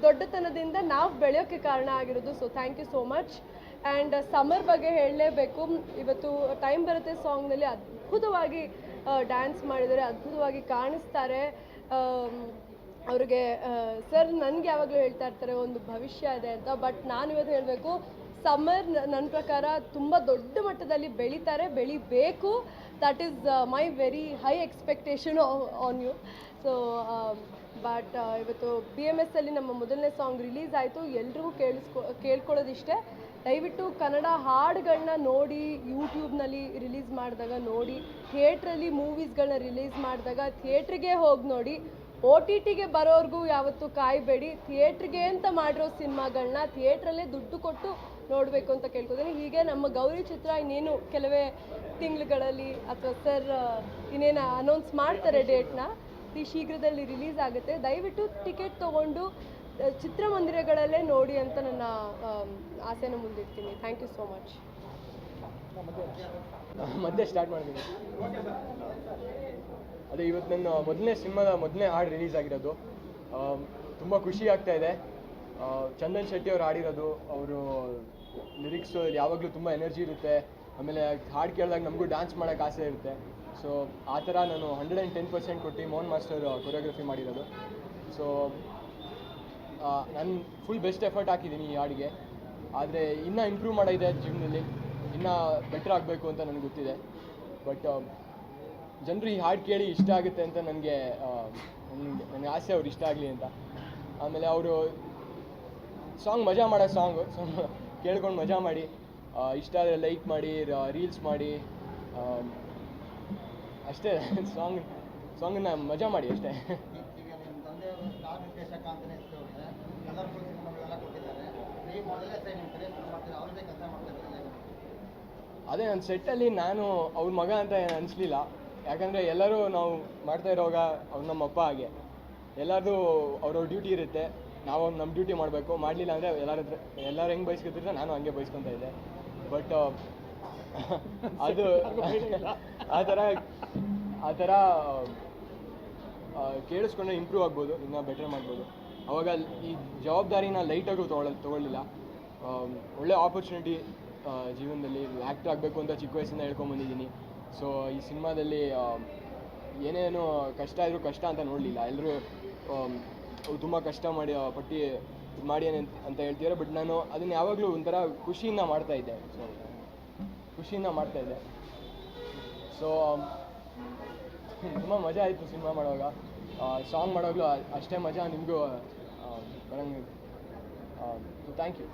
ದೊಡ್ಡತನದಿಂದ ನಾವು ಬೆಳೆಯೋಕ್ಕೆ ಕಾರಣ ಆಗಿರೋದು. So thank you so much. And Samar ಬಗ್ಗೆ ಹೇಳಲೇಬೇಕು. ಇವತ್ತು ಟೈಮ್ ಬರುತ್ತೆ ಸಾಂಗ್ನಲ್ಲಿ ಅದ್ಭುತವಾಗಿ ಡ್ಯಾನ್ಸ್ ಮಾಡಿದ್ದಾರೆ, ಅದ್ಭುತವಾಗಿ ಕಾಣಿಸ್ತಾರೆ. ಅವ್ರಿಗೆ ಸರ್ ನನಗೆ ಯಾವಾಗಲೂ ಹೇಳ್ತಾ ಇರ್ತಾರೆ ಒಂದು ಭವಿಷ್ಯ ಇದೆ ಅಂತ. ಬಟ್ ನಾನು ಇವತ್ತು ಹೇಳಬೇಕು, ಸಮ್ಮರ್ ನನ್ನ ಪ್ರಕಾರ ತುಂಬ ದೊಡ್ಡ ಮಟ್ಟದಲ್ಲಿ ಬೆಳಿಬೇಕು. That is my very high expectation on you. So but ಇವತ್ತು BMS ಅಲ್ಲಿ ನಮ್ಮ ಮೊದಲನೇ ಸಾಂಗ್ ರಿಲೀಸ್ ಆಯಿತು. ಎಲ್ರಿಗೂ ಕೇಳ್ಕೊಳ್ಳೋದಿಷ್ಟೇ, ದಯವಿಟ್ಟು ಕನ್ನಡ ಹಾಡುಗಳನ್ನ ನೋಡಿ, ಯೂಟ್ಯೂಬ್ನಲ್ಲಿ ರಿಲೀಸ್ ಮಾಡಿದಾಗ ನೋಡಿ, ಥಿಯೇಟ್ರಲ್ಲಿ ಮೂವೀಸ್ಗಳನ್ನ ರಿಲೀಸ್ ಮಾಡಿದಾಗ ಥಿಯೇಟ್ರಿಗೆ ಹೋಗಿ ನೋಡಿ. OTTಗೆ ಬರೋರ್ಗೂ ಯಾವತ್ತೂ ಕಾಯಬೇಡಿ. ಥಿಯೇಟ್ರಿಗೆ ಅಂತ ಮಾಡಿರೋ ಸಿನಿಮಾಗಳನ್ನ ಥಿಯೇಟ್ರಲ್ಲೇ ದುಡ್ಡು ಕೊಟ್ಟು ನೋಡಬೇಕು ಅಂತ ಕೇಳ್ಕೊತೀನಿ. ಹೀಗೆ ನಮ್ಮ ಗೌರಿ ಚಿತ್ರ ಇನ್ನೇನು ಕೆಲವೇ ತಿಂಗಳುಗಳಲ್ಲಿ ಅಥವಾ ಸರ್ ಇನ್ನೇನು ಅನೌನ್ಸ್ ಮಾಡ್ತಾರೆ ಡೇಟ್ನ, ಶೀಘ್ರದಲ್ಲಿ ರಿಲೀಸ್ ಆಗುತ್ತೆ. ದಯವಿಟ್ಟು ಟಿಕೆಟ್ ತೊಗೊಂಡು ಚಿತ್ರಮಂದಿರಗಳಲ್ಲೇ ನೋಡಿ ಅಂತ ನನ್ನ ಆಸೆನ ಮುಂದಿಡ್ತೀನಿ. Thank you so much. ಮತ್ತೆ ಸ್ಟಾರ್ಟ್ ಮಾಡಿದ್ದೀನಿ. ಅದೇ ಇವತ್ತು ನನ್ನ ಮೊದಲನೇ ಹಾಡು ರಿಲೀಸ್ ಆಗಿರೋದು. ತುಂಬ ಖುಷಿ ಆಗ್ತಾ ಇದೆ. ಚಂದನ್ ಶೆಟ್ಟಿ ಅವ್ರು ಹಾಡಿರೋದು, ಅವರು ಲಿರಿಕ್ಸು ಯಾವಾಗಲೂ ತುಂಬ ಎನರ್ಜಿ ಇರುತ್ತೆ. ಆಮೇಲೆ ಹಾಡು ಕೇಳಿದಾಗ ನಮಗೂ ಡ್ಯಾನ್ಸ್ ಮಾಡೋಕ್ಕೆ ಆಸೆ ಇರುತ್ತೆ. ಸೊ ಆ ಥರ ನಾನು 110% ಕೊಟ್ಟು ಮೋಹನ್ ಮಾಸ್ಟರ್ ಕೊರಿಯೋಗ್ರಫಿ ಮಾಡಿರೋದು. ಸೊ ನಾನು ಫುಲ್ ಬೆಸ್ಟ್ ಎಫರ್ಟ್ ಹಾಕಿದ್ದೀನಿ ಈ ಹಾಡಿಗೆ. ಆದರೆ ಇನ್ನೂ ಇಂಪ್ರೂವ್ ಮಾಡೋದಿದೆ ಜೀವನದಲ್ಲಿ, ಇನ್ನೂ ಬೆಟ್ರ್ ಆಗಬೇಕು ಅಂತ ನನಗೆ ಗೊತ್ತಿದೆ. ಬಟ್ ಜನರು ಈ ಹಾಡು ಕೇಳಿ ಇಷ್ಟ ಆಗುತ್ತೆ ಅಂತ ನನಗೆ ಆಸೆ, ಅವ್ರು ಇಷ್ಟ ಆಗಲಿ ಅಂತ. ಆಮೇಲೆ ಅವರು ಸಾಂಗ್ ಮಜಾ ಮಾಡೋ ಸಾಂಗು ಕೇಳ್ಕೊಂಡು ಮಜಾ ಮಾಡಿ, ಇಷ್ಟ ಆದರೆ ಲೈಕ್ ಮಾಡಿ, ರೀಲ್ಸ್ ಮಾಡಿ, ಅಷ್ಟೇ. ಸಾಂಗನ್ನ ಮಜಾ ಮಾಡಿ ಅಷ್ಟೇ. ಈಗ ನಿಮ್ಮ ತಂದೆಯವರು ಸ್ಟಾರ್ ನಿರ್ದೇಶಕ ಅಂತಲೇ ಹೆಸರು ಇದೆ, ಕಲರ್ಫುಲ್ ಸಿನಿಮಾಗಳೆಲ್ಲ ಕೊಟ್ಟಿದ್ದಾರೆ. ನೀವು ಮೊದಲನೇ ಸರಿ ನಿಮ್ಮ ಕರಿಯರ್ ಶುರು ಮಾಡ್ತೀರಾ, ಅವ್ರದ್ದೇ ಕೆಲಸ ಮಾಡ್ತಾ ಇದ್ದಾರೆ. ಅದೇ ನನ್ನ ಸೆಟ್ಟಲ್ಲಿ ನಾನು ಅವ್ರ ಮಗ ಅಂತ ಏನು ಅನಿಸ್ಲಿಲ್ಲ. ಯಾಕಂದರೆ ಎಲ್ಲರೂ ನಾವು ಮಾಡ್ತಾ ಇರೋವಾಗ ಅವ್ರು ನಮ್ಮ ಅಪ್ಪ ಹಾಗೆ, ಎಲ್ಲರದು ಅವ್ರವ್ರ ಡ್ಯೂಟಿ ಇರುತ್ತೆ. ನಾವು ನಮ್ಮ ಡ್ಯೂಟಿ ಮಾಡಬೇಕು. ಮಾಡಲಿಲ್ಲ ಅಂದರೆ ಎಲ್ಲರೂ ಹೆಂಗೆ ಬಯಸ್ಕೊತಿರ್ತಾರೆ ನಾನು ಹಂಗೆ ಬಯಸ್ಕೊತಾ ಇದ್ದೆ. ಬಟ್ ಅದು ಆ ಥರ ಕೇಳಿಸ್ಕೊಂಡ್ರೆ ಇಂಪ್ರೂವ್ ಆಗ್ಬೋದು, ಇನ್ನೂ ಬೆಟರ್ ಮಾಡ್ಬೋದು. ಅವಾಗ ಈ ಜವಾಬ್ದಾರಿನ ಲೈಟಾಗೂ ತೊಗೊಳ್ಳಿಲ್ಲ. ಒಳ್ಳೆ ಆಪರ್ಚುನಿಟಿ ಜೀವನದಲ್ಲಿ. ಆ್ಯಕ್ಟರ್ ಆಗಬೇಕು ಅಂತ ಚಿಕ್ಕ ವಯಸ್ಸಿಂದ ಹೇಳ್ಕೊಂಬಂದಿದ್ದೀನಿ. ಸೊ ಈ ಸಿನಿಮಾದಲ್ಲಿ ಏನೇನು ಕಷ್ಟ ಇದ್ರೂ ಕಷ್ಟ ಅಂತ ನೋಡಲಿಲ್ಲ. ಎಲ್ಲರೂ ತುಂಬ ಕಷ್ಟ ಮಾಡಿ ಅಂತ ಹೇಳ್ತಿದ್ದಾರೆ. ಬಟ್ ನಾನು ಅದನ್ನು ಯಾವಾಗಲೂ ಒಂಥರ ಖುಷಿಯಿಂದ ಮಾಡ್ತಾಯಿದ್ದೆ. ಸೊ ತುಂಬ ಮಜಾ ಆಯಿತು ಸಿನಿಮಾ ಮಾಡುವಾಗ. ಸಾಂಗ್ ಮಾಡೋವಾಗಲೂ ಅಷ್ಟೇ ಮಜಾ ನಿಮಗೂ ಬರಂಗೆ. Thank you.